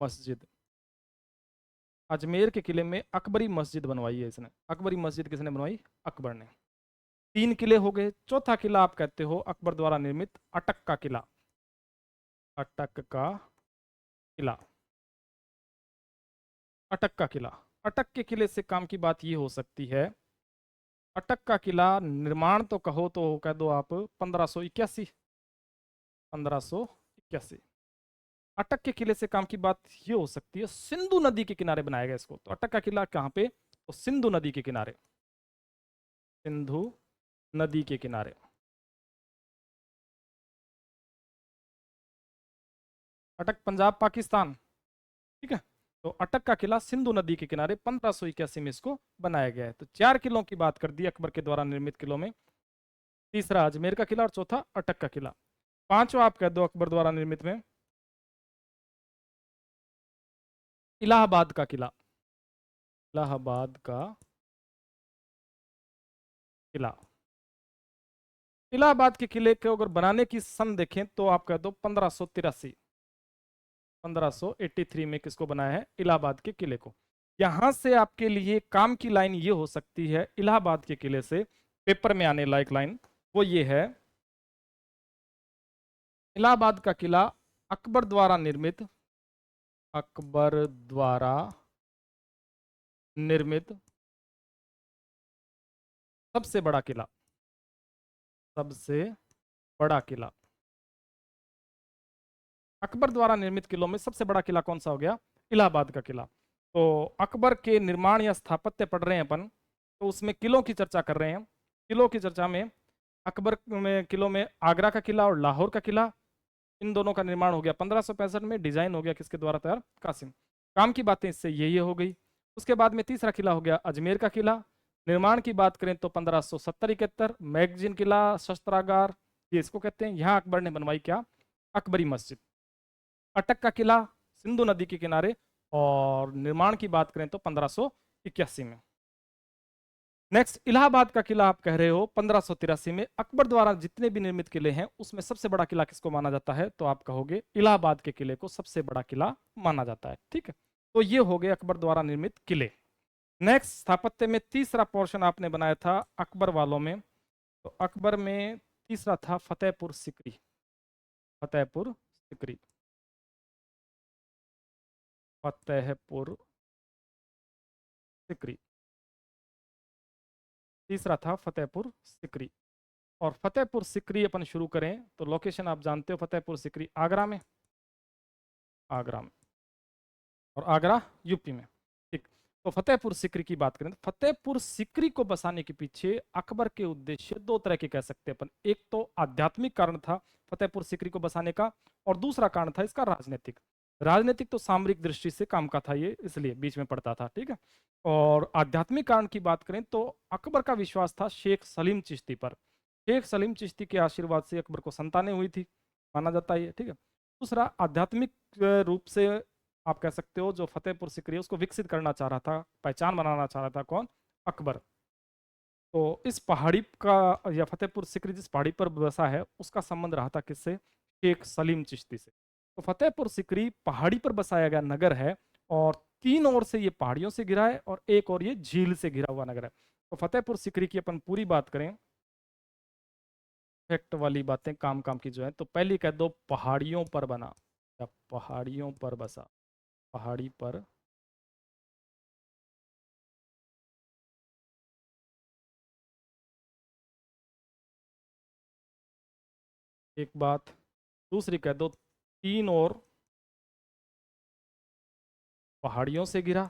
मस्जिद। अजमेर के किले में अकबरी मस्जिद बनवाई है इसने। अकबरी मस्जिद किसने बनवाई? अकबर ने। तीन किले हो गए। चौथा किला आप कहते हो अकबर द्वारा निर्मित अटक का किला, अटक का किला, अटक का किला। अटक के किले से काम की बात ये हो सकती है, अटक का किला निर्माण तो कहो तो कह दो आप 1581, 1581। अटक के किले से काम की बात ये हो सकती है, सिंधु नदी के किनारे बनाया गया इसको। तो अटक का किला कहाँ पे? तो सिंधु नदी के किनारे, सिंधु नदी के किनारे। अटक पंजाब पाकिस्तान, ठीक है। तो अटक का किला सिंधु नदी के किनारे 1581 में इसको बनाया गया है। तो 4 किलों की बात कर दी अकबर के द्वारा निर्मित किलों में, तीसरा अजमेर का किला और चौथा अटक का किला। पांचवा आप कह दो अकबर द्वारा निर्मित में, इलाहाबाद का किला, इलाहाबाद का किला। इलाहाबाद के किले को अगर बनाने की सन देखें तो आप कह दो 1583, 1583 में किसको बनाया है, इलाहाबाद के किले को। यहां से आपके लिए काम की लाइन ये हो सकती है इलाहाबाद के किले से पेपर में आने लायक लाइन, वो ये है, इलाहाबाद का किला अकबर द्वारा निर्मित, अकबर द्वारा निर्मित सबसे बड़ा किला, सबसे बड़ा किला। अकबर द्वारा निर्मित किलों में सबसे बड़ा किला कौन सा हो गया, इलाहाबाद का किला। तो अकबर के निर्माण या स्थापत्य पढ़ रहे हैं अपन, तो उसमें किलों की चर्चा कर रहे हैं। किलों की चर्चा में अकबर में किलों में आगरा का किला और लाहौर का किला, इन दोनों का निर्माण हो गया 1565 में, डिजाइन हो गया किसके द्वारा तैयार, कासिम। काम की बातें इससे ये हो गई। उसके बाद में तीसरा किला हो गया अजमेर का किला। निर्माण की बात करें तो 1570-71, मैगजीन किला, शस्त्रागार, ये इसको कहते हैं। यहाँ अकबर ने बनवाई क्या, अकबरी मस्जिद। अटक का किला सिंधु नदी के किनारे, और निर्माण की बात करें तो 1581 में। नेक्स्ट इलाहाबाद का किला आप कह रहे हो 1583 में। अकबर द्वारा जितने भी निर्मित किले हैं उसमें सबसे बड़ा किला किसको माना जाता है, तो आप कहोगे इलाहाबाद के किले को सबसे बड़ा किला माना जाता है। ठीक है, तो ये हो गए अकबर द्वारा निर्मित किले। नेक्स्ट स्थापत्य में तीसरा पोर्शन आपने बनाया था अकबर वालों में, तो अकबर में तीसरा था फतेहपुर सिकरी, फतेहपुर सिकरी, फतेहपुर सिकरी, तीसरा था फतेहपुर सिकरी। और फतेहपुर सिकरी अपन शुरू करें तो लोकेशन आप जानते हो, फतेहपुर सिकरी आगरा में, आगरा में, और आगरा यूपी में। ठीक, तो फतेहपुर सिकरी की बात करें तो फतेहपुर सिकरी को बसाने के पीछे अकबर के उद्देश्य दो तरह के कह सकते हैं अपन। एक तो आध्यात्मिक कारण था फतेहपुर सिकरी को बसाने का, और दूसरा कारण था इसका राजनीतिक। राजनीतिक तो सामरिक दृष्टि से काम का था ये, इसलिए बीच में पड़ता था। ठीक है, और आध्यात्मिक कारण की बात करें तो अकबर का विश्वास था शेख सलीम चिश्ती पर। शेख सलीम चिश्ती के आशीर्वाद से अकबर को संतानें हुई थी, माना जाता है। ठीक है, दूसरा आध्यात्मिक रूप से आप कह सकते हो जो फतेहपुर सिकरी उसको विकसित करना चाह रहा था, पहचान बनाना चाह रहा था कौन, अकबर। तो इस पहाड़ी का या फतेहपुर सिकरी जिस पहाड़ी पर बसा है उसका संबंध रहा था किससे, शेख सलीम चिश्ती से। तो फतेहपुर सिकरी पहाड़ी पर बसाया गया नगर है, और तीन ओर से ये पहाड़ियों से घिरा है और एक और ये झील से घिरा हुआ नगर है। तो फतेहपुर सिकरी की अपन पूरी बात करें, फैक्ट वाली बातें काम काम की जो है, तो पहली कह दो पहाड़ियों पर बना, या पहाड़ियों पर बसा, पहाड़ी पर एक बात। दूसरी कह दो तीन और पहाड़ियों से घिरा,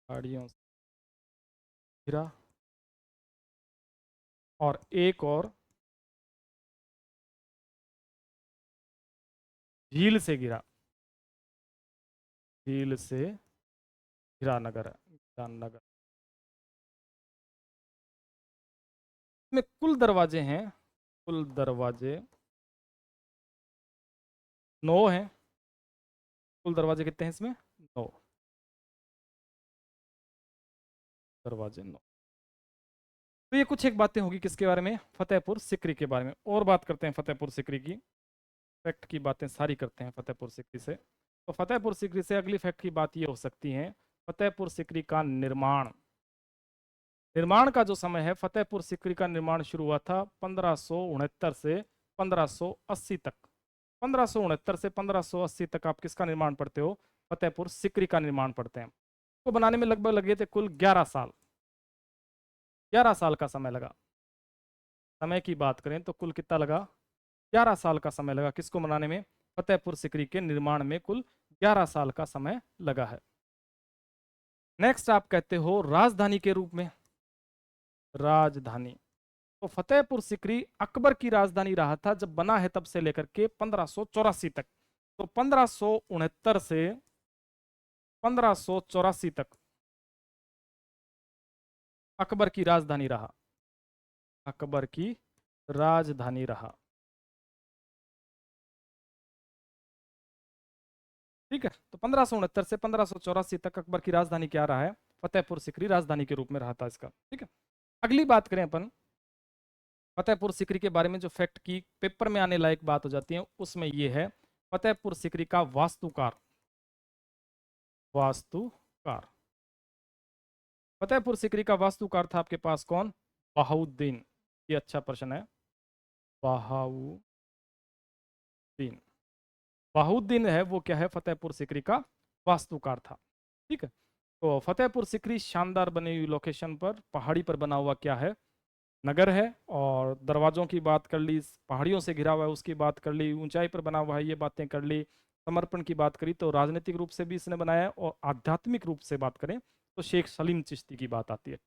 पहाड़ियों से घिरा, और एक और झील से घिरा, झील से घिरा नगर है, घिरा नगर। इसमें कुल दरवाजे हैं, कुल दरवाजे 9 हैं। कुल दरवाजे कितने हैं इसमें, 9 दरवाजे, 9। तो ये कुछ एक बातें होगी किसके बारे में, फतेहपुर सिकरी के बारे में। और बात करते हैं फतेहपुर सिकरी की, फैक्ट की बातें सारी करते हैं फतेहपुर सिकरी से। तो फतेहपुर सिकरी से अगली फैक्ट की बात ये हो सकती है, फतेहपुर सिकरी का निर्माण, निर्माण का जो समय है, फतेहपुर सिकरी का निर्माण शुरू हुआ था 1569 से 1580 तक। 1569 से 1580 तक आप किसका निर्माण पढ़ते हो, फतेहपुर सिकरी का निर्माण पढ़ते हैं। को बनाने में लगभग लगे थे कुल 11 साल, 11 साल का समय लगा। समय की बात करें तो कुल कितना लगा, 11 साल का समय लगा किसको बनाने में, फतेहपुर सिकरी के निर्माण में कुल 11 साल का समय लगा है। नेक्स्ट आप कहते हो राजधानी के रूप में, राजधानी। तो फतेहपुर सिकरी अकबर की राजधानी रहा था जब बना है तब से लेकर के 1584 तक। तो 1569 से 1584 तक अकबर की राजधानी रहा। अकबर की राजधानी रहा। ठीक है, तो 1569 से 1584 तक अकबर की राजधानी क्या रहा है? फतेहपुर सिकरी राजधानी के रूप में रहा था इसका। ठीक है, अगली बात करें अपन फतेहपुर सिकरी के बारे में, जो फैक्ट की पेपर में आने लायक बात हो जाती है उसमें ये है, फतेहपुर सिकरी का वास्तुकार। वास्तुकार, फतेहपुर सिकरी का वास्तुकार था आपके पास कौन? बहाउद्दीन। ये अच्छा प्रश्न है, बहाउद्दीन। बहाउद्दीन है वो क्या है? फतेहपुर सिकरी का वास्तुकार था। ठीक है, तो फतेहपुर सिकरी शानदार बनी हुई लोकेशन पर, पहाड़ी पर बना हुआ क्या है? नगर है। और दरवाजों की बात कर ली, पहाड़ियों से घिरा हुआ है उसकी बात कर ली, ऊंचाई पर बना हुआ है ये बातें कर ली, समर्पण की बात करी तो राजनीतिक रूप से भी इसने बनाया है, और आध्यात्मिक रूप से बात करें तो शेख सलीम चिश्ती की बात आती है।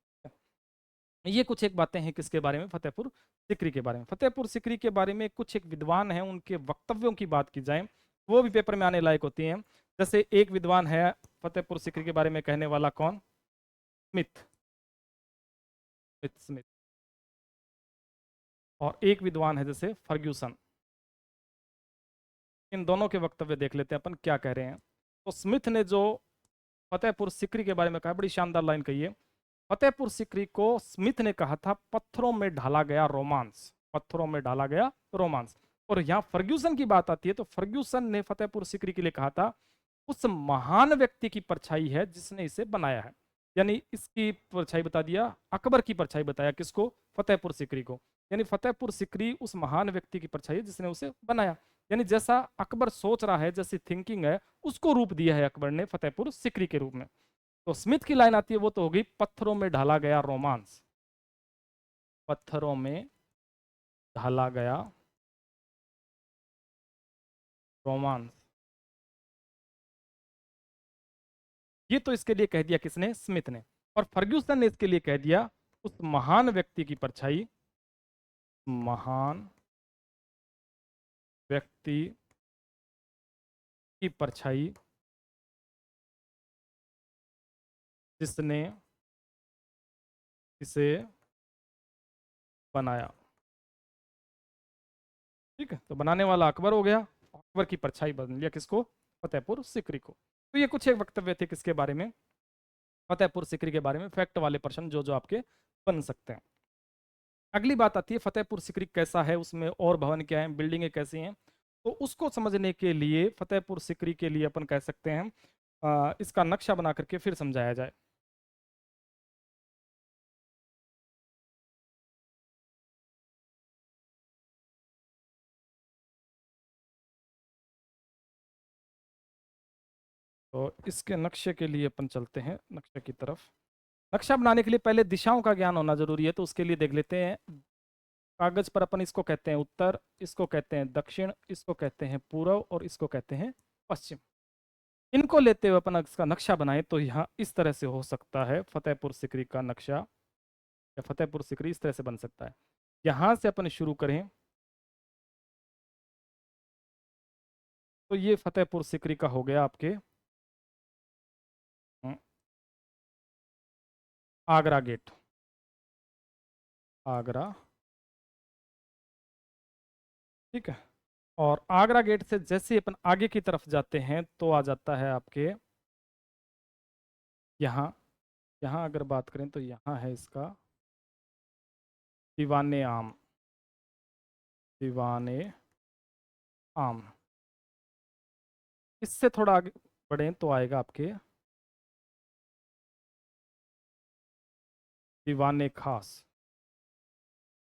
ये कुछ एक बातें हैं किसके बारे में? फतेहपुर सिकरी के बारे में। फतेहपुर सिकरी के बारे में कुछ एक विद्वान हैं, उनके वक्तव्यों की बात की जाए वो भी पेपर में आने लायक होती हैं। जैसे एक विद्वान है फतेहपुर सिकरी के बारे में कहने वाला, कौन? स्मिथ। स्मिथ। और एक विद्वान है जैसे फर्ग्यूसन। इन दोनों के वक्तव्य देख लेते हैं अपन क्या कह रहे हैं। तो स्मिथ ने जो फतेहपुर सिकरी के बारे में कहा, बड़ी शानदार लाइन कही है। फतेहपुर सिकरी को स्मिथ ने कहा था पत्थरों में ढाला गया रोमांस। पत्थरों में ढाला गया रोमांस। और यहाँ फर्ग्यूसन की बात आती है तो फर्ग्यूसन ने फतेहपुर सिकरी के लिए कहा था उस महान व्यक्ति की परछाई है जिसने इसे बनाया है। यानी इसकी परछाई बता दिया, अकबर की परछाई बताया किसको? फतेहपुर सिकरी को। यानी फतेहपुर सिकरी उस महान व्यक्ति की परछाई है जिसने उसे बनाया। यानी जैसा अकबर सोच रहा है, जैसी थिंकिंग है, उसको रूप दिया है अकबर ने फतेहपुर सिकरी के रूप में। तो स्मिथ की लाइन आती है वो तो होगी पत्थरों में ढाला गया रोमांस। पत्थरों में ढाला गया रोमांस, ये तो इसके लिए कह दिया किसने? स्मिथ ने। और फर्ग्यूसन ने इसके लिए कह दिया उस महान व्यक्ति की परछाई, महान व्यक्ति की परछाई जिसने इसे बनाया। ठीक है, तो बनाने वाला अकबर हो गया, अकबर की परछाई बन लिया किसको? फतेहपुर सिकरी को। तो ये कुछ एक वक्तव्य थे किसके बारे में? फतेहपुर सिकरी के बारे में, फैक्ट वाले प्रश्न जो जो आपके बन सकते हैं। अगली बात आती है फतेहपुर सिकरी कैसा है, उसमें और भवन क्या है, बिल्डिंगें कैसी हैं। तो उसको समझने के लिए फतेहपुर सिकरी के लिए अपन कह सकते हैं इसका नक्शा बना करके फिर समझाया जाए। तो इसके नक्शे के लिए अपन चलते हैं नक्शे की तरफ। नक्शा बनाने के लिए पहले दिशाओं का ज्ञान होना जरूरी है, तो उसके लिए देख लेते हैं। कागज पर अपन इसको कहते हैं उत्तर, इसको कहते हैं दक्षिण, इसको कहते हैं पूर्व, और इसको कहते हैं पश्चिम। इनको लेते हुए अपन इसका नक्शा बनाए तो यहाँ इस तरह से हो सकता है फतेहपुर सिकरी का नक्शा, या फतेहपुर सिकरी इस तरह से बन सकता है। यहाँ से अपन शुरू करें तो ये फतेहपुर सिकरी का हो गया आपके आगरा गेट। आगरा, ठीक है। और आगरा गेट से जैसे ही अपन आगे की तरफ जाते हैं तो आ जाता है आपके यहाँ। यहाँ अगर बात करें तो यहाँ है इसका दीवाने आम। दीवाने आम। इससे थोड़ा आगे बढ़ें तो आएगा आपके दीवाने खास।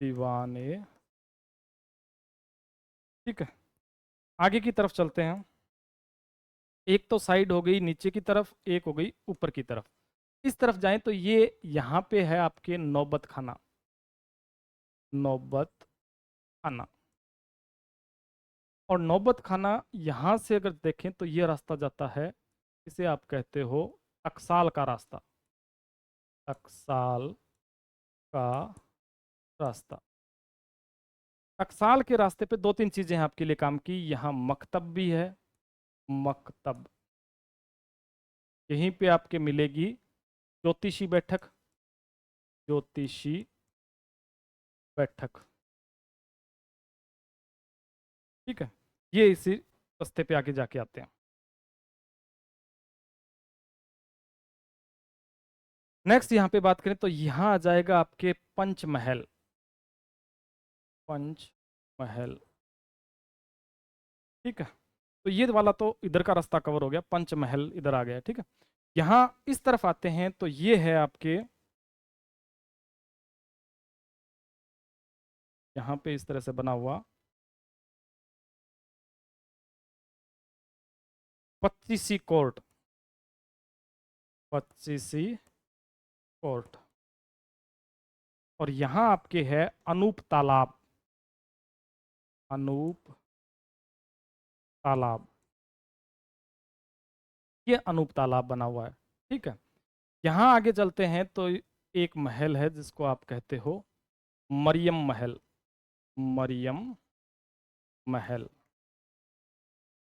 दीवाने, ठीक है। आगे की तरफ चलते हैं। एक तो साइड हो गई नीचे की तरफ, एक हो गई ऊपर की तरफ। इस तरफ जाएं तो ये यहाँ पे है आपके नौबत खाना। नौबत खाना। और नौबत खाना यहाँ से अगर देखें तो ये रास्ता जाता है, इसे आप कहते हो टकसाल का रास्ता। टकसाल का रास्ता। टकसाल के रास्ते पे दो तीन चीजें हैं आपके लिए काम की। यहाँ मकतब भी है, मकतब। यहीं पे आपके मिलेगी ज्योतिषी बैठक, ज्योतिषी बैठक। ठीक है, ये इसी रास्ते पे आगे जाके आते हैं। नेक्स्ट यहाँ पे बात करें तो यहाँ आ जाएगा आपके पंचमहल। पंचमहल, ठीक है। तो ये वाला तो इधर का रास्ता कवर हो गया, पंचमहल इधर आ गया, ठीक है। यहाँ इस तरफ आते हैं तो ये है आपके, यहाँ पे इस तरह से बना हुआ 25सी कोर्ट, 25सी कोर्ट। और यहाँ आपके है अनूप तालाब, अनूप तालाब, ये अनूप तालाब बना हुआ है, ठीक है। यहाँ आगे चलते हैं तो एक महल है जिसको आप कहते हो मरियम महल, मरियम महल।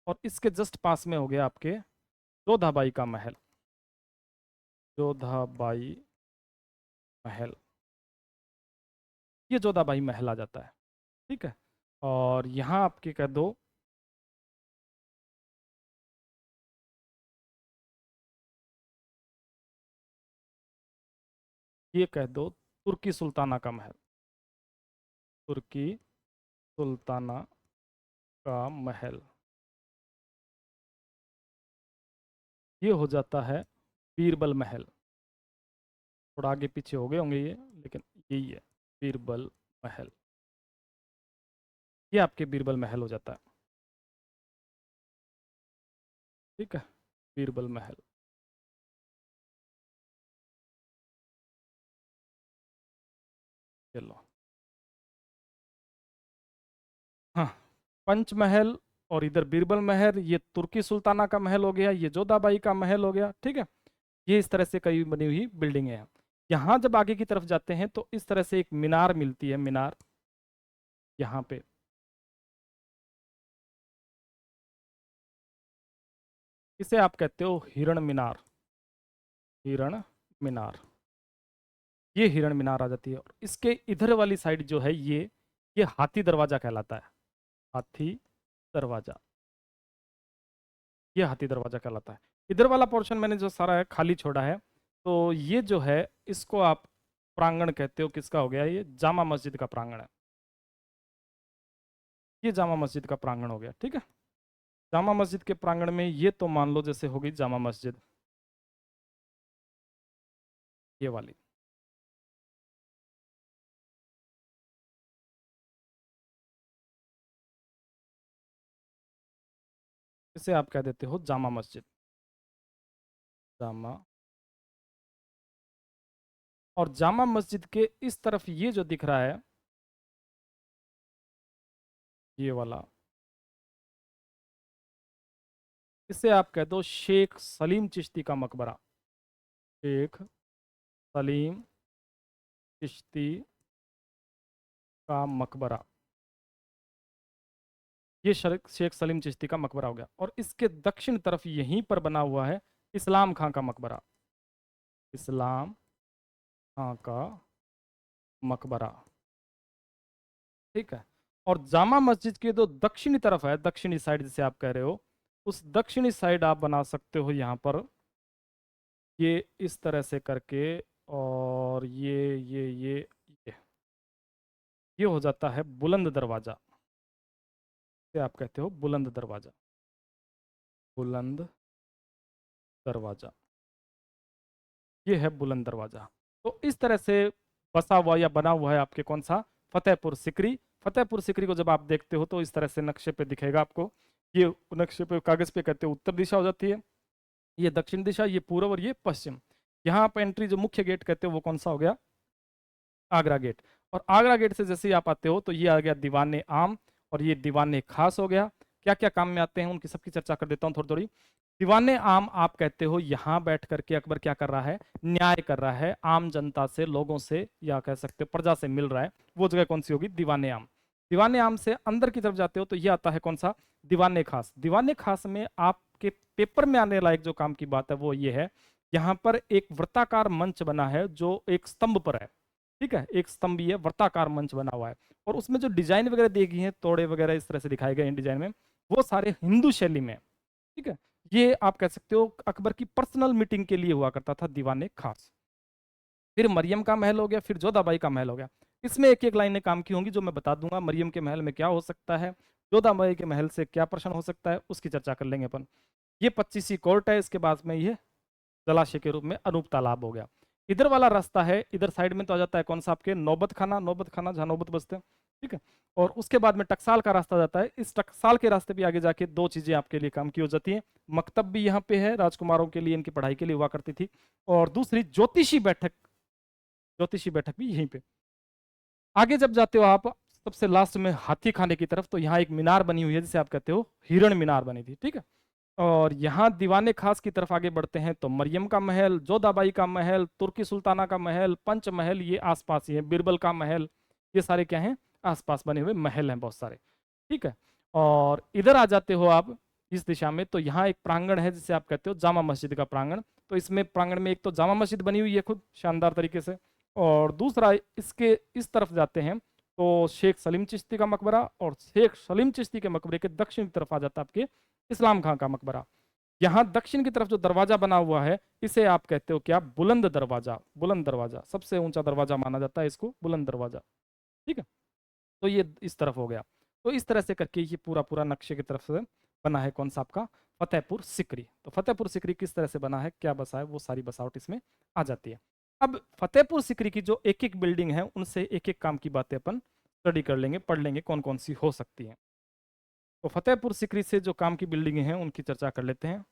और इसके जस्ट पास में हो गया आपके जोधाबाई का महल, जोधाबाई महल, ये जोधाबाई महल आ जाता है, ठीक है। और यहाँ आपके कह दो ये कह दो तुर्की सुल्ताना का महल, तुर्की सुल्ताना का महल। ये हो जाता है बीरबल महल, थोड़ा आगे पीछे हो गए होंगे ये, लेकिन यही है बीरबल महल। ये आपके बीरबल महल हो जाता है, ठीक है, बीरबल महल। चलो, हाँ, पंचमहल और इधर बीरबल महल, ये तुर्की सुल्ताना का महल हो गया, ये जोधाबाई का महल हो गया, ठीक है। ये इस तरह से कई बनी हुई बिल्डिंगें हैं। यहाँ जब आगे की तरफ जाते हैं तो इस तरह से एक मीनार मिलती है, मीनार यहाँ पे, इसे आप कहते हो हिरण मीनार, हिरण मीनार। ये हिरण मीनार आ जाती है। और इसके इधर वाली साइड जो है ये हाथी दरवाजा कहलाता है, हाथी दरवाजा, ये हाथी दरवाजा कहलाता है। इधर वाला पोर्शन मैंने जो सारा है खाली छोड़ा है, तो ये जो है इसको आप प्रांगण कहते हो, किसका हो गया, ये जामा मस्जिद का प्रांगण है, ये जामा मस्जिद का प्रांगण हो गया, ठीक है। जामा मस्जिद के प्रांगण में ये तो मान लो जैसे हो गई जामा मस्जिद, ये वाली, इसे आप कह देते हो जामा मस्जिद, जामा। और जामा मस्जिद के इस तरफ ये जो दिख रहा है, ये वाला, इसे आप कह दो शेख सलीम चिश्ती का मकबरा, शेख सलीम चिश्ती का मकबरा। ये शेख सलीम चिश्ती का मकबरा हो गया। और इसके दक्षिण तरफ यहीं पर बना हुआ है इस्लाम खां का मकबरा, इस्लाम खां का मकबरा, ठीक है। और जामा मस्जिद के जो दक्षिणी तरफ है, दक्षिणी साइड जिसे आप कह रहे हो, उस दक्षिणी साइड आप बना सकते हो यहाँ पर ये इस तरह से करके, और ये ये हो जाता है बुलंद दरवाजा, इसे आप कहते हो बुलंद दरवाजा, बुलंद दरवाजा, ये है बुलंद दरवाजा। तो इस तरह से बसा हुआ या बना हुआ है आपके कौन सा, फतेहपुर सिकरी। फतेहपुर सिकरी को जब आप देखते हो तो इस तरह से नक्शे पे दिखेगा आपको, ये नक्शे पे कागज पे कहते हो उत्तर दिशा हो जाती है, ये दक्षिण दिशा, ये पूर्व और ये पश्चिम। यहाँ पर एंट्री जो मुख्य गेट कहते हो वो कौन सा हो गया, आगरा गेट। और आगरा गेट से जैसे ही आप आते हो तो ये आ गया दीवाने आम, और ये दीवाने खास हो गया। क्या क्या काम में आते हैं उनकी सबकी चर्चा कर देता हूँ थोड़ी थोड़ी। दीवाने आम आप कहते हो यहाँ बैठ करके अकबर क्या कर रहा है, न्याय कर रहा है, आम जनता से, लोगों से, या कह सकते हो प्रजा से मिल रहा है, वो जगह कौन सी होगी, दीवाने आम। दीवाने आम से अंदर की तरफ जाते हो तो ये आता है कौन सा, दीवाने खास। दीवाने खास में आप आपके पेपर में आने लायक जो काम की बात है वो ये है, यहाँ पर एक वृत्ताकार मंच बना है जो एक स्तंभ पर है। ठीक है, एक स्तंभ ये वृत्ताकार मंच बना हुआ है, और उसमें जो डिजाइन वगैरह दी गई है, तोड़े वगैरह इस तरह से दिखाए गए हैं डिजाइन में, वो सारे हिंदू शैली में है। ठीक है, ये आप कह सकते हो अकबर की पर्सनल मीटिंग के लिए हुआ करता था दीवाने खास। फिर मरियम का महल हो गया, फिर जोधाबाई का महल हो गया। इसमें एक एक लाइनें काम की होंगी जो मैं बता दूंगा। मरियम के महल में क्या हो सकता है, जोधाबाई के महल से क्या प्रश्न हो सकता है, उसकी चर्चा कर लेंगे अपन। ये 25वीं कोर्ट है, इसके बाद में ये जलाशय के रूप में अनूप तालाब हो गया। इधर वाला रास्ता है, इधर साइड में तो आ जाता है कौन सा, आपके नौबत खाना, नौबत खाना जहाँ नौबत बजते हैं। ठीक है, और उसके बाद में टकसाल का रास्ता जाता है। इस टकसाल के रास्ते पे आगे जाके दो चीजें आपके लिए काम की हो जाती हैं। मकतब भी यहाँ पे है, राजकुमारों के लिए, इनकी पढ़ाई के लिए हुआ करती थी, और दूसरी ज्योतिषी बैठक, ज्योतिषी बैठक भी यहीं पे। आगे जब जाते हो आप सबसे लास्ट में हाथी खाने की तरफ, तो यहाँ एक मीनार बनी हुई है जिसे आप कहते हो हिरण मीनार बनी थी। ठीक है, और यहाँ दीवाने खास की तरफ आगे बढ़ते हैं तो मरियम का महल, जोधाबाई का महल, तुर्की सुल्ताना का महल, पंच महल, ये आसपास ही है, बीरबल का महल, ये सारे क्या हैं, आसपास बने हुए महल हैं बहुत सारे। ठीक है, और इधर आ जाते हो आप इस दिशा में, तो यहाँ एक प्रांगण है जिसे आप कहते हो जामा मस्जिद का प्रांगण। तो इसमें प्रांगण में एक तो जामा मस्जिद बनी हुई है खुद शानदार तरीके से, और दूसरा इसके इस तरफ जाते हैं तो शेख सलीम चिश्ती का मकबरा, और शेख सलीम चिश्ती के मकबरे के दक्षिण की तरफ आ जाता है आपके इस्लाम खां का मकबरा। यहाँ दक्षिण की तरफ जो दरवाजा बना हुआ है, इसे आप कहते हो क्या, बुलंद दरवाजा। बुलंद दरवाजा सबसे ऊंचा दरवाजा माना जाता है इसको, बुलंद दरवाजा। ठीक है, तो ये इस तरफ हो गया। तो इस तरह से करके ये पूरा पूरा नक्शे की तरफ से बना है कौन सा, आपका फतेहपुर सिकरी। तो फतेहपुर सिकरी किस तरह से बना है, क्या बसा है, वो सारी बसावट इसमें आ जाती है। अब फतेहपुर सिकरी की जो एक एक बिल्डिंग है, उनसे एक एक काम की बातें अपन स्टडी कर लेंगे, पढ़ लेंगे कौन कौन सी हो सकती हैं। तो फतेहपुर सिकरी से जो काम की बिल्डिंगें हैं उनकी चर्चा कर लेते हैं,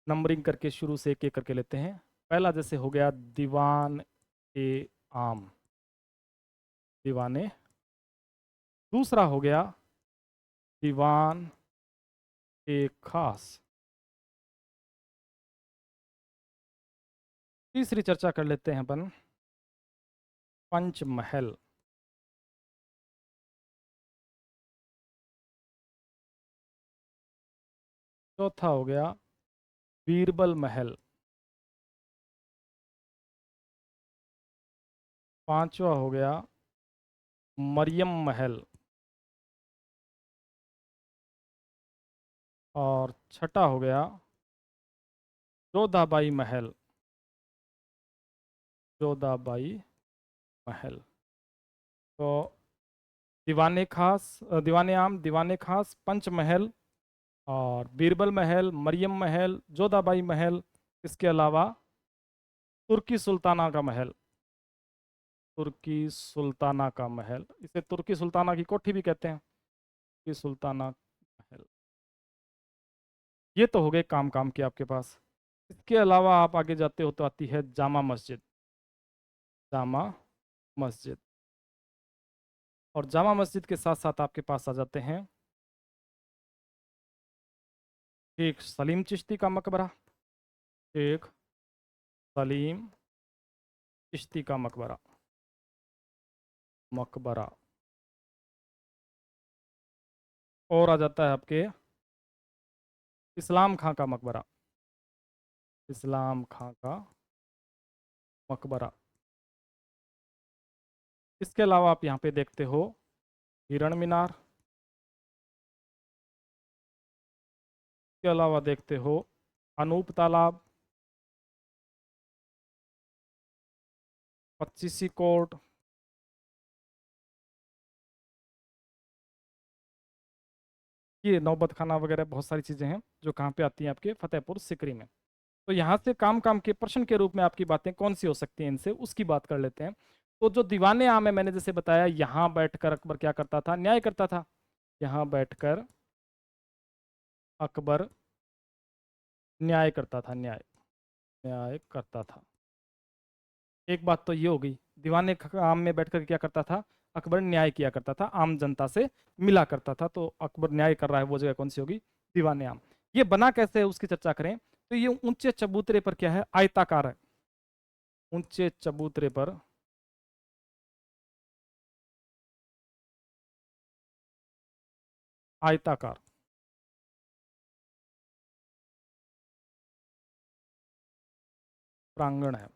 नंबरिंग करके शुरू से एक एक करके लेते हैं। पहला जैसे हो गया दीवान ए आम, दीवाने। दूसरा हो गया दीवान ए खास। तीसरी चर्चा कर लेते हैं अपन पंचमहल। चौथा हो गया बीरबल महल। पांचवा हो गया मरियम महल। और छठा हो गया जोधाबाई महल। जोधाबाई महल। तो दीवाने खास, दीवाने आम, दीवाने खास, पंचमहल, और बीरबल महल, मरियम महल, जोधाबाई महल। इसके अलावा तुर्की सुल्ताना का महल। तुर्की सुल्ताना का महल, इसे तुर्की सुल्ताना की कोठी भी कहते हैं, तुर्की सुल्ताना महल। ये तो हो गए काम काम के आपके पास। इसके अलावा आप आगे जाते हो तो आती है जामा मस्जिद। जामा मस्जिद, और जामा मस्जिद के साथ साथ आपके पास आ जाते हैं शेख सलीम चिश्ती का मकबरा। शेख सलीम चिश्ती का मकबरा, मकबरा। और आ जाता है आपके इस्लाम खां का मकबरा। इस्लाम खां का मकबरा। इसके अलावा आप यहाँ पे देखते हो हिरण मीनार। इसके अलावा देखते हो अनूप तालाब, 25वीं कोर्ट, ये नौबत खाना वगैरह बहुत सारी चीज़ें हैं जो कहाँ पे आती हैं, आपके फतेहपुर सिकरी में। तो यहाँ से काम काम के प्रश्न के रूप में आपकी बातें कौन सी हो सकती हैं, इनसे उसकी बात कर लेते हैं। तो जो दीवाने आम है, मैंने जैसे बताया, यहाँ बैठकर अकबर क्या करता था, न्याय करता था। यहाँ बैठकर अकबर न्याय करता था, न्याय, न्याय करता था। एक बात तो ये हो गई, दीवाने आम में बैठकर क्या करता था, अकबर न्याय किया करता था, आम जनता से मिला करता था। तो अकबर न्याय कर रहा है, वो जगह कौन सी होगी, दीवाने आम। ये बना कैसे है उसकी चर्चा करें, तो ये ऊंचे चबूतरे पर क्या है, आयताकार है। ऊंचे चबूतरे पर आयताकार। प्रांगण है,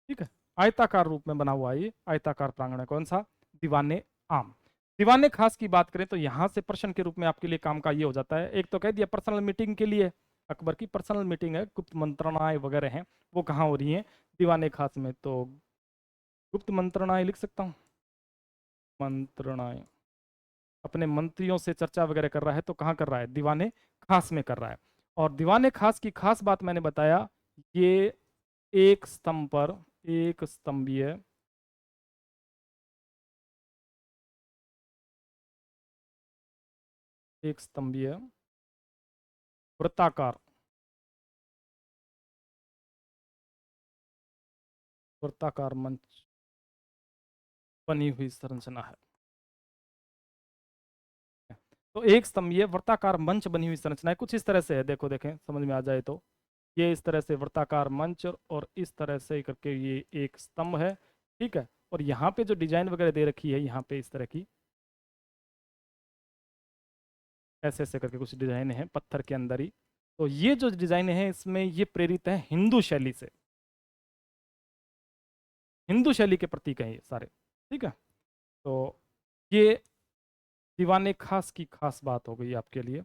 ठीक है। आयताकार रूप में बना हुआ है, ये आयताकार प्रांगण है। कौन सा? दीवाने आम। दीवाने खास की बात करें तो यहां से प्रश्न के रूप में आपके लिए काम का ये हो जाता है। एक तो कह दिया पर्सनल मीटिंग के लिए, अकबर की पर्सनल मीटिंग है, गुप्त मंत्रणाएं वगैरह हैं, वो कहाँ हो रही हैं? दीवाने खास में। तो गुप्त मंत्रणाएं लिख सकता हूँ, मंत्रणाएं। अपने मंत्रियों से चर्चा वगैरह कर रहा है तो कहाँ कर रहा है? दीवाने खास में कर रहा है। और दीवाने खास की खास बात मैंने बताया, ये एक स्तंभ पर, एक स्तंभीय, एक स्तंभीय वृत्ताकार, वृत्ताकार मंच बनी हुई संरचना है। तो एक स्तंभीय वृत्ताकार मंच बनी हुई संरचना है, कुछ इस तरह से है। देखो देखें, समझ में आ जाए तो ये इस तरह से वृत्ताकार मंच, और इस तरह से करके ये एक स्तंभ है, ठीक है। और यहाँ पे जो डिजाइन वगैरह दे रखी है, यहाँ पे इस तरह की ऐसे ऐसे करके कुछ डिजाइन है पत्थर के अंदर ही। तो ये जो डिजाइन है इसमें ये प्रेरित है हिंदू शैली से, हिंदू शैली के प्रतीक हैं ये सारे, ठीक है। तो ये दीवाने खास की खास बात हो गई आपके लिए।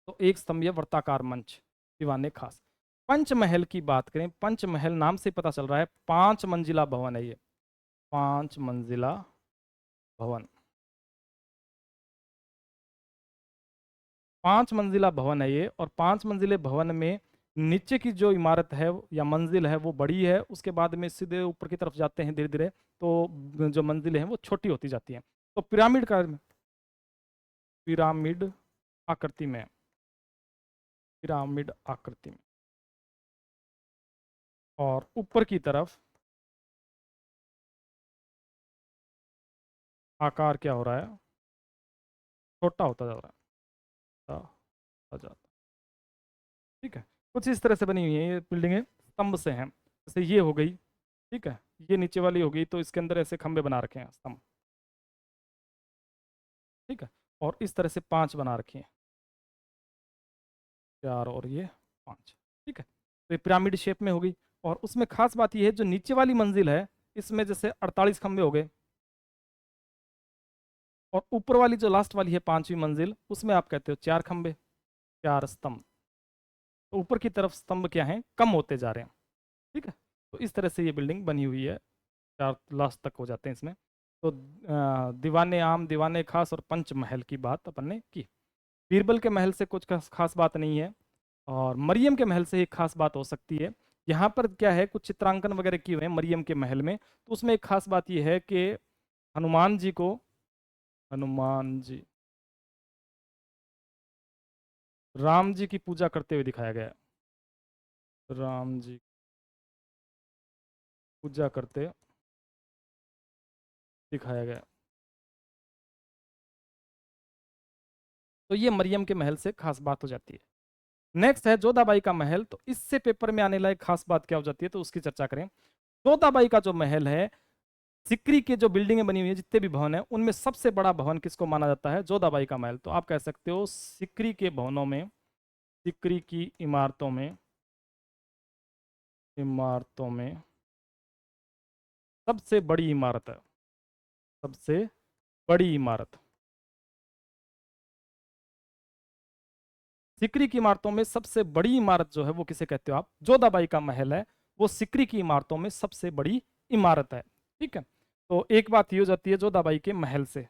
तो एक स्तंभीय वृत्ताकार मंच, दीवाने खास। पंचमहल की बात करें, पंचमहल नाम से पता चल रहा है 5 मंजिला भवन है ये, 5 मंजिला भवन, 5 मंजिला भवन है ये। और 5 मंजिले भवन में नीचे की जो इमारत है या मंजिल है वो बड़ी है, उसके बाद में सीधे ऊपर की तरफ जाते हैं धीरे धीरे, तो जो मंजिलें हैं वो छोटी होती जाती हैं। तो पिरामिड का, पिरामिड आकृति में, पिरामिड आकृति में, और ऊपर की तरफ आकार क्या हो रहा है? छोटा होता जा रहा है, छोटा होता जाता है, ठीक है। कुछ इस तरह से बनी हुई है ये बिल्डिंगें, स्तंभ से हैं। जैसे ये हो गई, ठीक है, ये नीचे वाली हो गई, तो इसके अंदर ऐसे खंभे बना रखे हैं स्तंभ, ठीक है। और इस तरह से 5 बना रखे हैं, 4 और ये 5, ठीक है। तो ये पिरामिड शेप में हो गई। और उसमें खास बात ये है, जो नीचे वाली मंजिल है इसमें जैसे 48 खंभे हो गए, और ऊपर वाली जो लास्ट वाली है 5वीं मंजिल, उसमें आप कहते हो 4 खंभे, 4 स्तंभ। तो ऊपर की तरफ स्तंभ क्या है? कम होते जा रहे हैं, ठीक है। तो इस तरह से ये बिल्डिंग बनी हुई है, 4 लास्ट तक हो जाते हैं इसमें। तो दीवाने आम, दीवाने खास और पंचमहल की बात अपन ने की। बीरबल के महल से कुछ खास खास बात नहीं है, और मरियम के महल से एक खास बात हो सकती है। यहाँ पर क्या है, कुछ चित्रांकन वगैरह किए हुए हैं मरियम के महल में, तो उसमें एक खास बात यह है कि हनुमान जी को, हनुमान जी राम जी की पूजा करते हुए दिखाया गया है, राम जी पूजा करते दिखाया गया। तो ये मरियम के महल से खास बात हो जाती है। नेक्स्ट है जोधाबाई का महल। तो इससे पेपर में आने लायक खास बात क्या हो जाती है, तो उसकी चर्चा करें। जोधाबाई का जो महल है, सिकरी के जो बिल्डिंगें बनी हुई है, जितने भी भवन है, उनमें सबसे बड़ा भवन किसको माना जाता है? जोधाबाई का महल। तो आप कह सकते हो सिकरी के भवनों में, सिकरी की इमारतों में, इमारतों में सबसे बड़ी इमारत है, सबसे बड़ी इमारत, सिकरी की इमारतों में सबसे बड़ी इमारत जो है वो किसे कहते हो आप? जोधाबाई का महल है, वो सिकरी की इमारतों में सबसे बड़ी इमारत है, ठीक है। तो एक बात ये हो जाती है जोधाबाई के महल से।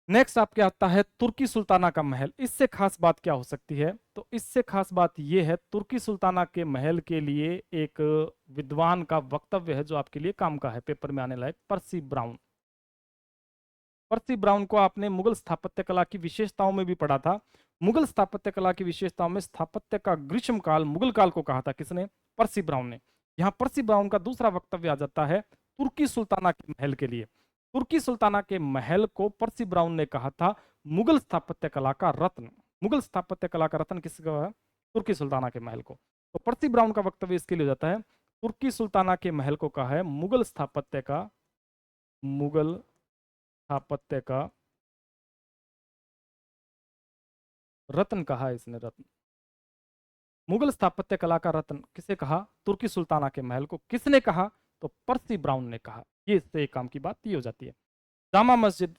नेक्स्ट आपके आता है तुर्की सुल्ताना का महल। इससे खास बात क्या हो सकती है? तो इससे खास बात यह है, तुर्की सुल्ताना के महल के लिए एक विद्वान का वक्तव्य है जो आपके लिए काम का है, पेपर में आने लायक, पर्सी ब्राउन। पर्सी ब्राउन को आपने मुगल स्थापत्य कला की विशेषताओं में भी पढ़ा था। मुगल स्थापत्य कला की विशेषताओं में स्थापत्य का ग्रीष्म काल मुगल काल को कहा था किसने? पर्सी ब्राउन ने। यहाँ पर्सी ब्राउन का दूसरा वक्तव्य आ जाता है तुर्की सुल्ताना के महल के लिए। तुर्की सुल्ताना के महल को पर्सी ब्राउन ने कहा था मुगल स्थापत्य कला का रत्न। मुगल स्थापत्य कला का रत्न किसका है? तुर्की सुल्ताना के महल को। तो पर्सी ब्राउन का वक्तव्य इसके लिए हो जाता है तुर्की सुल्ताना के महल को कहा है मुगल स्थापत्य का, मुगल स्थापत्य का रत्न कहा है इसने, रत्न, मुगल स्थापत्य कला का रत्न किसे कहा? तुर्की सुल्ताना के महल को। किसने कहा? तो पर्सी ब्राउन ने कहा। ये इससे काम की बात ये हो जाती है। जामा मस्जिद,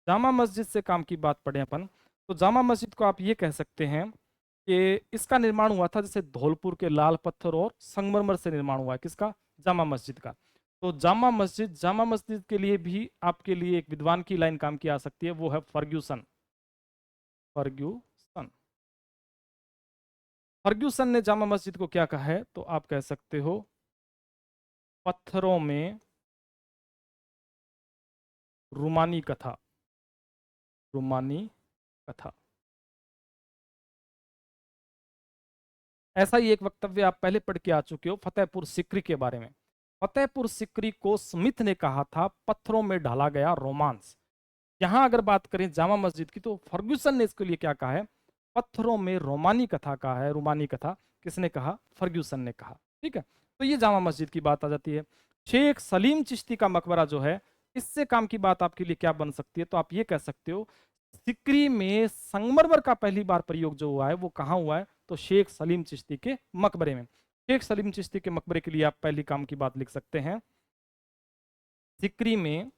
जामा मस्जिद से काम की बात पढ़े अपन, तो जामा मस्जिद को आप ये कह सकते हैं कि इसका निर्माण हुआ था जैसे धौलपुर के लाल पत्थर और संगमरमर से निर्माण हुआ है। किसका? जामा मस्जिद का। तो जामा मस्जिद के लिए भी आपके लिए एक विद्वान की लाइन काम की आ सकती है, वो है फर्ग्यूसन। फर्ग्यूसन फर्ग्यूसन ने जामा मस्जिद को क्या कहा है? तो आप कह सकते हो पत्थरों में रूमानी कथा। रूमानी कथा। ऐसा ही एक वक्तव्य आप पहले पढ़ के आ चुके हो फतेहपुर सिकरी के बारे में। फतेहपुर सिकरी को स्मिथ ने कहा था पत्थरों में ढाला गया रोमांस। यहां अगर बात करें जामा मस्जिद की, तो फर्ग्यूसन ने इसके लिए क्या कहा है? पत्थरों में रोमानी कथा कहा है। रोमानी कथा किसने कहा? फर्ग्यूसन ने कहा। ठीक है, तो ये जामा मस्जिद की बात आ जाती है। शेख सलीम चिश्ती का मकबरा जो है, इससे काम की बात आपके लिए क्या बन सकती है? तो आप ये कह सकते हो सिकरी में संगमरमर का पहली बार प्रयोग जो हुआ है वो कहाँ हुआ है? तो शेख सलीम चिश्ती के मकबरे में। शेख सलीम चिश्ती के मकबरे के लिए आप पहली काम की बात लिख सकते हैं, सिकरी में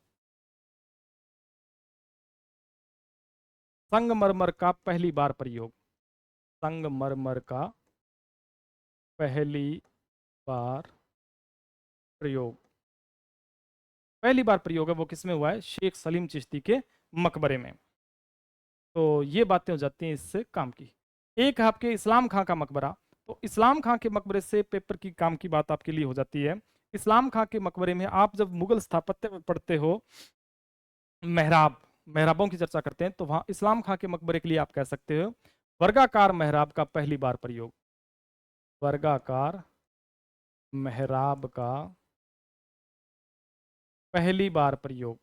संगमरमर का पहली बार प्रयोग। संगमरमर का पहली बार प्रयोग, पहली बार प्रयोग है वो किसमें हुआ है? शेख सलीम चिश्ती के मकबरे में। तो ये बातें हो जाती हैं इससे काम की। एक है आपके इस्लाम खां का मकबरा। तो इस्लाम खां के मकबरे से पेपर की काम की बात आपके लिए हो जाती है। इस्लाम खां के मकबरे में आप जब मुगल स्थापत्य में पढ़ते हो, मेहराबों की चर्चा करते हैं, तो वहां इस्लाम खां के मकबरे के लिए आप कह सकते हो वर्गाकार मेहराब का पहली बार प्रयोग। वर्गाकार मेहराब का पहली बार प्रयोग।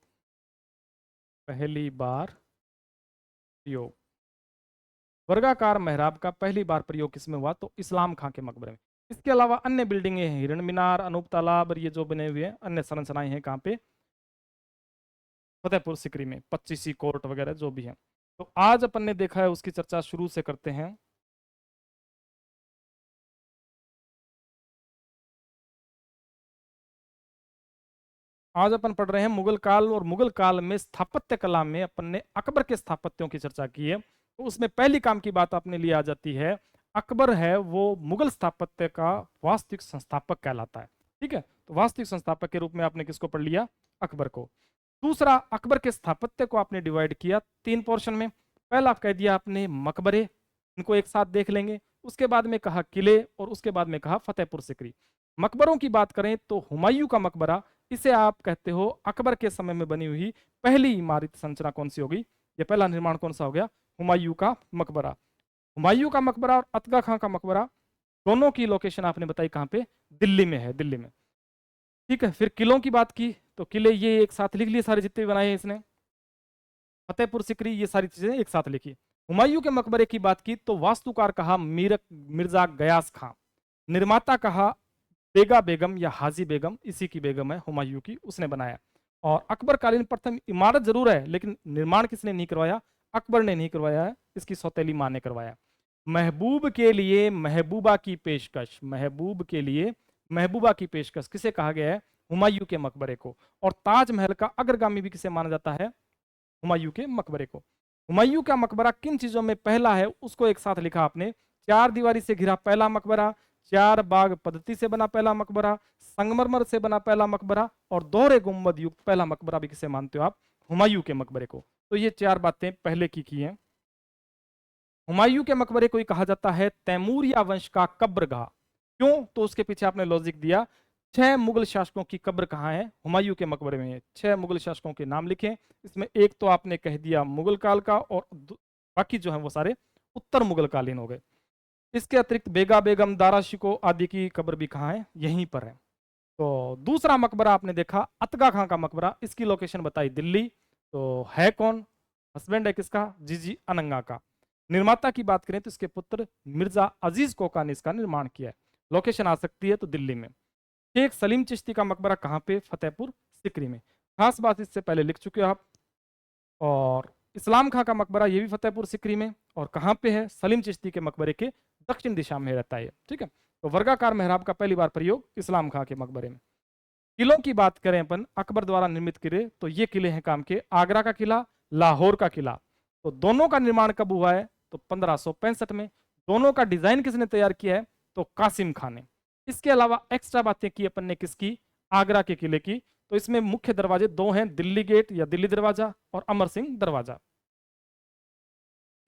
पहली बार प्रयोग, वर्गाकार मेहराब का पहली बार प्रयोग किसमें हुआ? तो इस्लाम खां के मकबरे में। इसके अलावा अन्य बिल्डिंगें हैं, हिरण मीनार, अनूप तालाब, और ये जो बने हुए हैं अन्य संरचनाएं हैं कहाँ पे? फतेहपुर सिकरी में, 25 कोर्ट वगैरह जो भी है। तो आज अपन ने देखा है उसकी चर्चा शुरू से करते हैं। आज अपन पढ़ रहे हैं मुगल काल, और मुगल काल में स्थापत्य कला में अपन ने अकबर के स्थापत्यों की चर्चा की है। तो उसमें पहली काम की बात अपने लिए आ जाती है, अकबर है वो मुगल स्थापत्य का वास्तविक संस्थापक कहलाता है। ठीक है, तो वास्तविक संस्थापक के रूप में आपने किसको पढ़ लिया? अकबर को। दूसरा, अकबर के स्थापत्य को आपने डिवाइड किया 3 पोर्शन में। पहला आप कह दिया आपने मकबरे, इनको एक साथ देख लेंगे। उसके बाद में कहा किले, और उसके बाद में कहा फतेहपुर सिकरी। मकबरों की बात करें तो हुमायूं का मकबरा, इसे आप कहते हो अकबर के समय में बनी हुई पहली इमारत संरचना कौन सी होगी? ये पहला निर्माण कौन सा हो गया? हुमायूं का मकबरा। हुमायूं का मकबरा और अतगा खां का मकबरा, दोनों की लोकेशन आपने बताई कहाँ पे? दिल्ली में है, दिल्ली में। ठीक है, फिर किलों की बात की, तो किले ये एक साथ लिख लिए सारे जितने भी बनाए हैं इसने। फतेहपुर सिकरी, ये सारी चीजें एक साथ लिखी। हुमायूं के मकबरे की बात की तो वास्तुकार कहा मिर्जा गयास खां, निर्माता कहा बेगा बेगम या हाजी बेगम, इसी की बेगम है हुमायूं की, उसने बनाया। और अकबर कालीन प्रथम इमारत जरूर है, लेकिन निर्माण किसने नहीं करवाया? अकबर ने नहीं करवाया है, इसकी सौतेली मां ने करवाया। महबूब के लिए महबूबा की पेशकश, महबूब के लिए महबूबा की पेशकश किसे कहा गया है? हुमायूं के मकबरे को। और ताजमहल का अग्रगामी भी किसे माना जाता है? हुमायूं के मकबरे को। हुमायूं का मकबरा किन चीजों में पहला है उसको एक साथ लिखा आपने। 4 दीवारी से घिरा पहला मकबरा, 4 बाग पद्धति से बना पहला मकबरा, संगमरमर से बना पहला मकबरा, और दोहरे गुंबद युक्त पहला मकबरा भी किसे मानते हो आप? हुमायूं के मकबरे को। तो ये 4 बातें पहले की हैं। हुमायूं के मकबरे को ही कहा जाता है तैमूरिया वंश का कब्रगाह। क्यों? तो उसके पीछे आपने लॉजिक दिया, 6 मुगल शासकों की कब्र कहाँ है? हुमायूं के मकबरे में है। 6 मुगल शासकों के नाम लिखे, इसमें एक तो आपने कह दिया मुगल काल का, और बाकी जो है वो सारे उत्तर मुगल कालीन हो गए। इसके अतिरिक्त बेगा बेगम, दारा शिको आदि की कब्र भी कहाँ है? यहीं पर है। तो दूसरा मकबरा आपने देखा अतगा खां का मकबरा, इसकी लोकेशन बताई दिल्ली। तो है कौन? हस्बैंड है किसका? जीजी अनंगा का। निर्माता की बात करें तो इसके पुत्र मिर्जा अजीज कोका ने इसका निर्माण किया है। लोकेशन आ सकती है तो दिल्ली में। शेख सलीम चिश्ती का मकबरा कहाँ पे? फतेहपुर सिकरी में। खास बात इससे पहले लिख चुके हो आप। और इस्लाम खां का मकबरा ये भी फतेहपुर सिकरी में, और कहाँ पे है? सलीम चिश्ती के मकबरे के दक्षिण दिशा में रहता है, ठीक है। तो वर्गाकार मेहराब का पहली बार प्रयोग इस्लाम खां के मकबरे में। किलों की बात करें अपन अकबर द्वारा निर्मित किले, तो ये किले हैं काम के, आगरा का किला, लाहौर का किला। तो दोनों का निर्माण कब हुआ है, तो 1565 में। दोनों का डिजाइन किसने तैयार किया है, तो कासिम खान ने। इसके अलावा एक्स्ट्रा बातें की अपन ने किसकी, आगरा के किले की। तो इसमें मुख्य दरवाजे दो हैं, दिल्ली गेट या दिल्ली दरवाजा और अमर सिंह दरवाजा।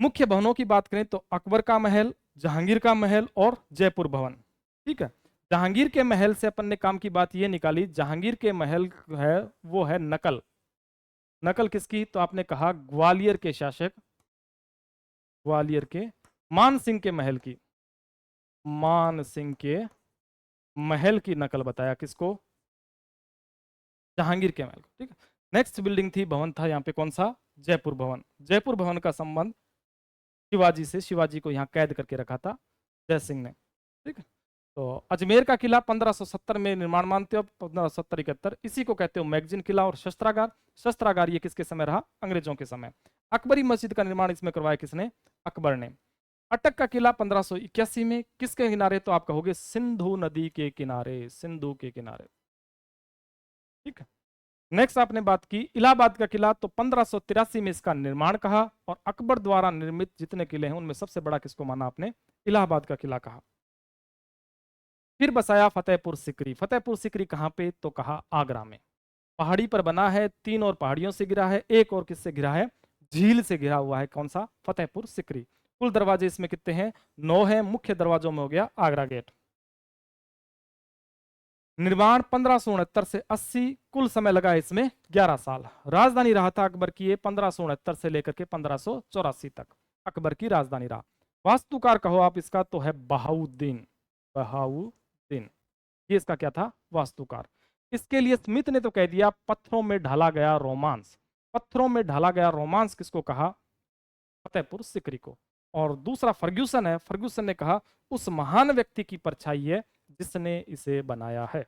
मुख्य भवनों की बात करें तो अकबर का महल, जहांगीर का महल और जयपुर भवन, ठीक है। जहांगीर के महल से अपन ने काम की बात ये निकाली, जहांगीर के महल है वो है नकल। नकल किसकी, तो आपने कहा ग्वालियर के शासक, ग्वालियर के मान सिंह के महल की, मान सिंह के महल की नकल बताया किसको, जहांगीर के महल को, ठीक है। नेक्स्ट बिल्डिंग थी, भवन था यहाँ पे कौन सा, जयपुर भवन। जयपुर भवन का संबंध शिवाजी से, शिवाजी को यहाँ कैद करके रखा था जय सिंह ने, ठीक है। तो अजमेर का किला 1570 में निर्माण मानते हो, 1570-71, इसी को कहते हो मैगजीन किला। और शस्त्रागार, शस्त्रागार ये किसके समय रहा, अंग्रेजों के समय। अकबरी मस्जिद का निर्माण इसमें करवाया किसने, अकबर ने। अटक का किला 1581 में, किसके किनारे, तो आप कहोगे सिंधु नदी के किनारे, सिंधु के किनारे, ठीक है। नेक्स्ट आपने बात की इलाहाबाद का किला, तो 1583 में इसका निर्माण कहा, और अकबर द्वारा निर्मित जितने किले हैं उनमें सबसे बड़ा किसको माना आपने, इलाहाबाद का किला कहा। फिर बसाया फतेहपुर सिकरी। फतेहपुर सिकरी कहाँ पे, तो कहा आगरा में। पहाड़ी पर बना है, 3 और पहाड़ियों से घिरा है, एक और किससे घिरा है, झील से घिरा हुआ है, कौन सा, फतेहपुर सिकरी। कुल दरवाजे इसमें कितने हैं, 9 हैं। मुख्य दरवाजों में हो गया आगरा गेट। निर्माण 1569 से 80, कुल समय लगा इसमें 11 साल। राजधानी रहा था अकबर की ये 1569 से लेकर के 1584 तक अकबर की राजधानी रहा। वास्तुकार कहो आप इसका, तो है बहाउद्दीन, बहाउद्दीन, ये इसका क्या था, वास्तुकार। इसके लिए स्मिथ ने तो कह दिया पत्थरों में ढाला गया रोमांस। पत्थरों में ढाला गया रोमांस किसको कहा, फतेहपुर सिकरी को। और दूसरा फर्ग्यूसन है, फर्ग्यूसन ने कहा उस महान व्यक्ति की परछाई है जिसने इसे बनाया है।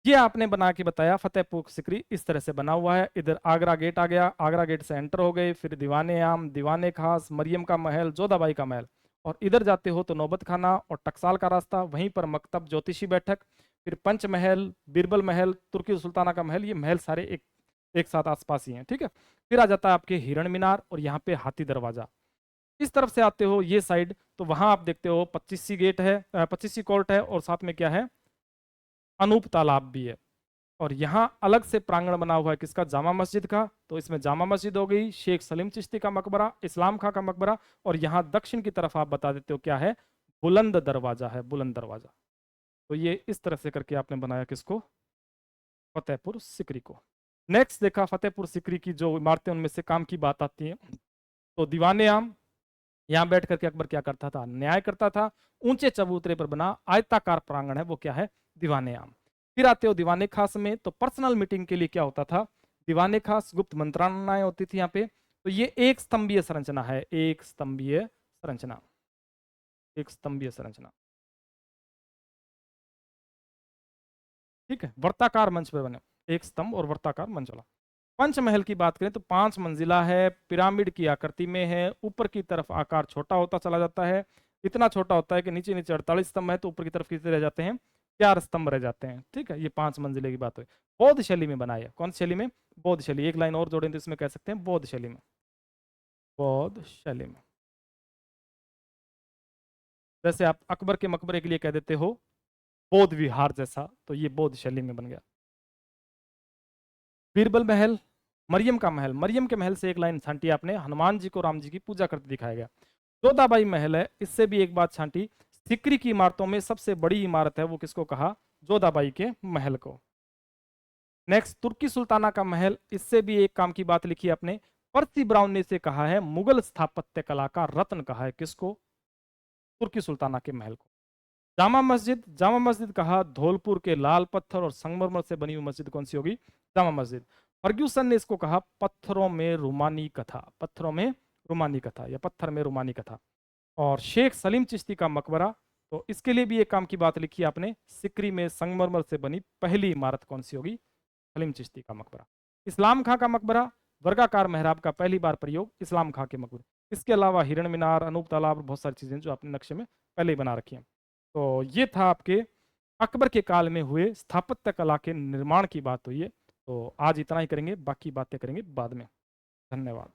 ये आपने बना के बताया फतेहपुर सिकरी इस तरह से बना हुआ है। इधर आगरा गेट आ गया, आगरा गेट से एंटर हो गए, फिर दीवाने आम, दीवाने खास, मरियम का महल, जोधाबाई का महल, और इधर जाते हो तो नौबत खाना और टकसाल का रास्ता, वहीं पर मकतब, ज्योतिषी बैठक, फिर पंच महल, बीरबल महल, तुर्की सुल्ताना का महल। ये महल सारे एक साथ आसपास ही हैं, ठीक है। फिर आ जाता है आपके हिरण मीनार, और यहाँ पे हाथी दरवाजा। इस तरफ से आते हो ये साइड, तो वहां आप देखते हो 25सी गेट है, 25सी कोर्ट है, और साथ में क्या है, अनूप तालाब भी है। और यहाँ अलग से प्रांगण बना हुआ है किसका, जामा मस्जिद का। तो इसमें जामा मस्जिद हो गई, शेख सलीम चिश्ती का मकबरा, इस्लाम खां का मकबरा, और यहाँ दक्षिण की तरफ आप बता देते हो क्या है, बुलंद दरवाजा है, बुलंद दरवाजा। तो ये इस तरह से करके आपने बनाया किसको, फतेहपुर सिकरी को। नेक्स्ट देखा फतेहपुर सिकरी की जो इमारतें, उनमें से काम की बात आती है, तो दीवाने आम, यहाँ बैठ करके अकबर क्या करता था, न्याय करता था। ऊंचे चबूतरे पर बना आयताकार प्रांगण है, वो क्या है, दीवाने आम। फिर आते हो दीवाने खास में, तो पर्सनल मीटिंग के लिए क्या होता था, दीवाने खास, गुप्त मंत्रणाएं होती थी यहाँ पे। तो ये एक स्तंभीय संरचना है, एक स्तंभीय संरचना, एक स्तंभीय संरचना, ठीक है। वर्ताकार मंच पे बने, एक स्तंभ और वर्ताकार मंच वाला। पंचमहल की बात करें तो 5 मंजिला है, पिरामिड की आकृति में है, ऊपर की तरफ आकार छोटा होता चला जाता है, इतना छोटा होता है कि नीचे नीचे 48 स्तंभ है, तो ऊपर की तरफ कितने रह जाते हैं, 4 स्तंभ रह जाते हैं, ठीक है। ये 5 मंजिले की बात हुई। बौद्ध शैली में बनाया, कौन सी शैली में, बौद्ध शैली। एक लाइन और जोड़ें तो इसमें कह सकते हैं बौद्ध शैली में, बौद्ध शैली में। जैसे आप अकबर के मकबरे के लिए कह देते हो बौद्ध विहार जैसा, तो ये बौद्ध शैली में बन गया। बीरबल महल, मरियम का महल, मरियम के महल से एक लाइन छांटी आपने, हनुमान जी को राम जी की पूजा करते दिखाया गया। जोधाबाई महल है, इससे भी एक बात छांटी, सिकरी की इमारतों में सबसे बड़ी इमारत है वो किसको कहा, जोधाबाई के महल को। नेक्स्ट तुर्की सुल्ताना का महल, इससे भी एक काम की बात लिखी आपने, पर्सी ब्राउन ने इसे कहा है मुगल स्थापत्य कला का रत्न कहा है किसको, तुर्की सुल्ताना के महल को। जामा मस्जिद, जामा मस्जिद कहा धौलपुर के लाल पत्थर और संगमरमर से बनी हुई मस्जिद कौन सी होगी, जामा मस्जिद। फर्ग्यूसन ने इसको कहा पत्थरों में रूमानी कथा, पत्थरों में रूमानी कथा या पत्थर में रूमानी कथा। और शेख सलीम चिश्ती का मकबरा, तो इसके लिए भी एक काम की बात लिखी आपने, सिकरी में संगमरमर से बनी पहली इमारत कौन सी होगी, सलीम चिश्ती का मकबरा। इस्लाम खां का मकबरा, वर्गाकार मेहराब का पहली बार प्रयोग इस्लाम खां के मकबरे। इसके अलावा हिरण मीनार, अनूप तालाब और बहुत सारी चीज़ें जो आपने नक्शे में पहले ही बना रखी हैं। तो ये था आपके अकबर के काल में हुए स्थापत्य कला के निर्माण की बात हुई है। तो आज इतना ही करेंगे, बाकी बातें करेंगे बाद में। धन्यवाद।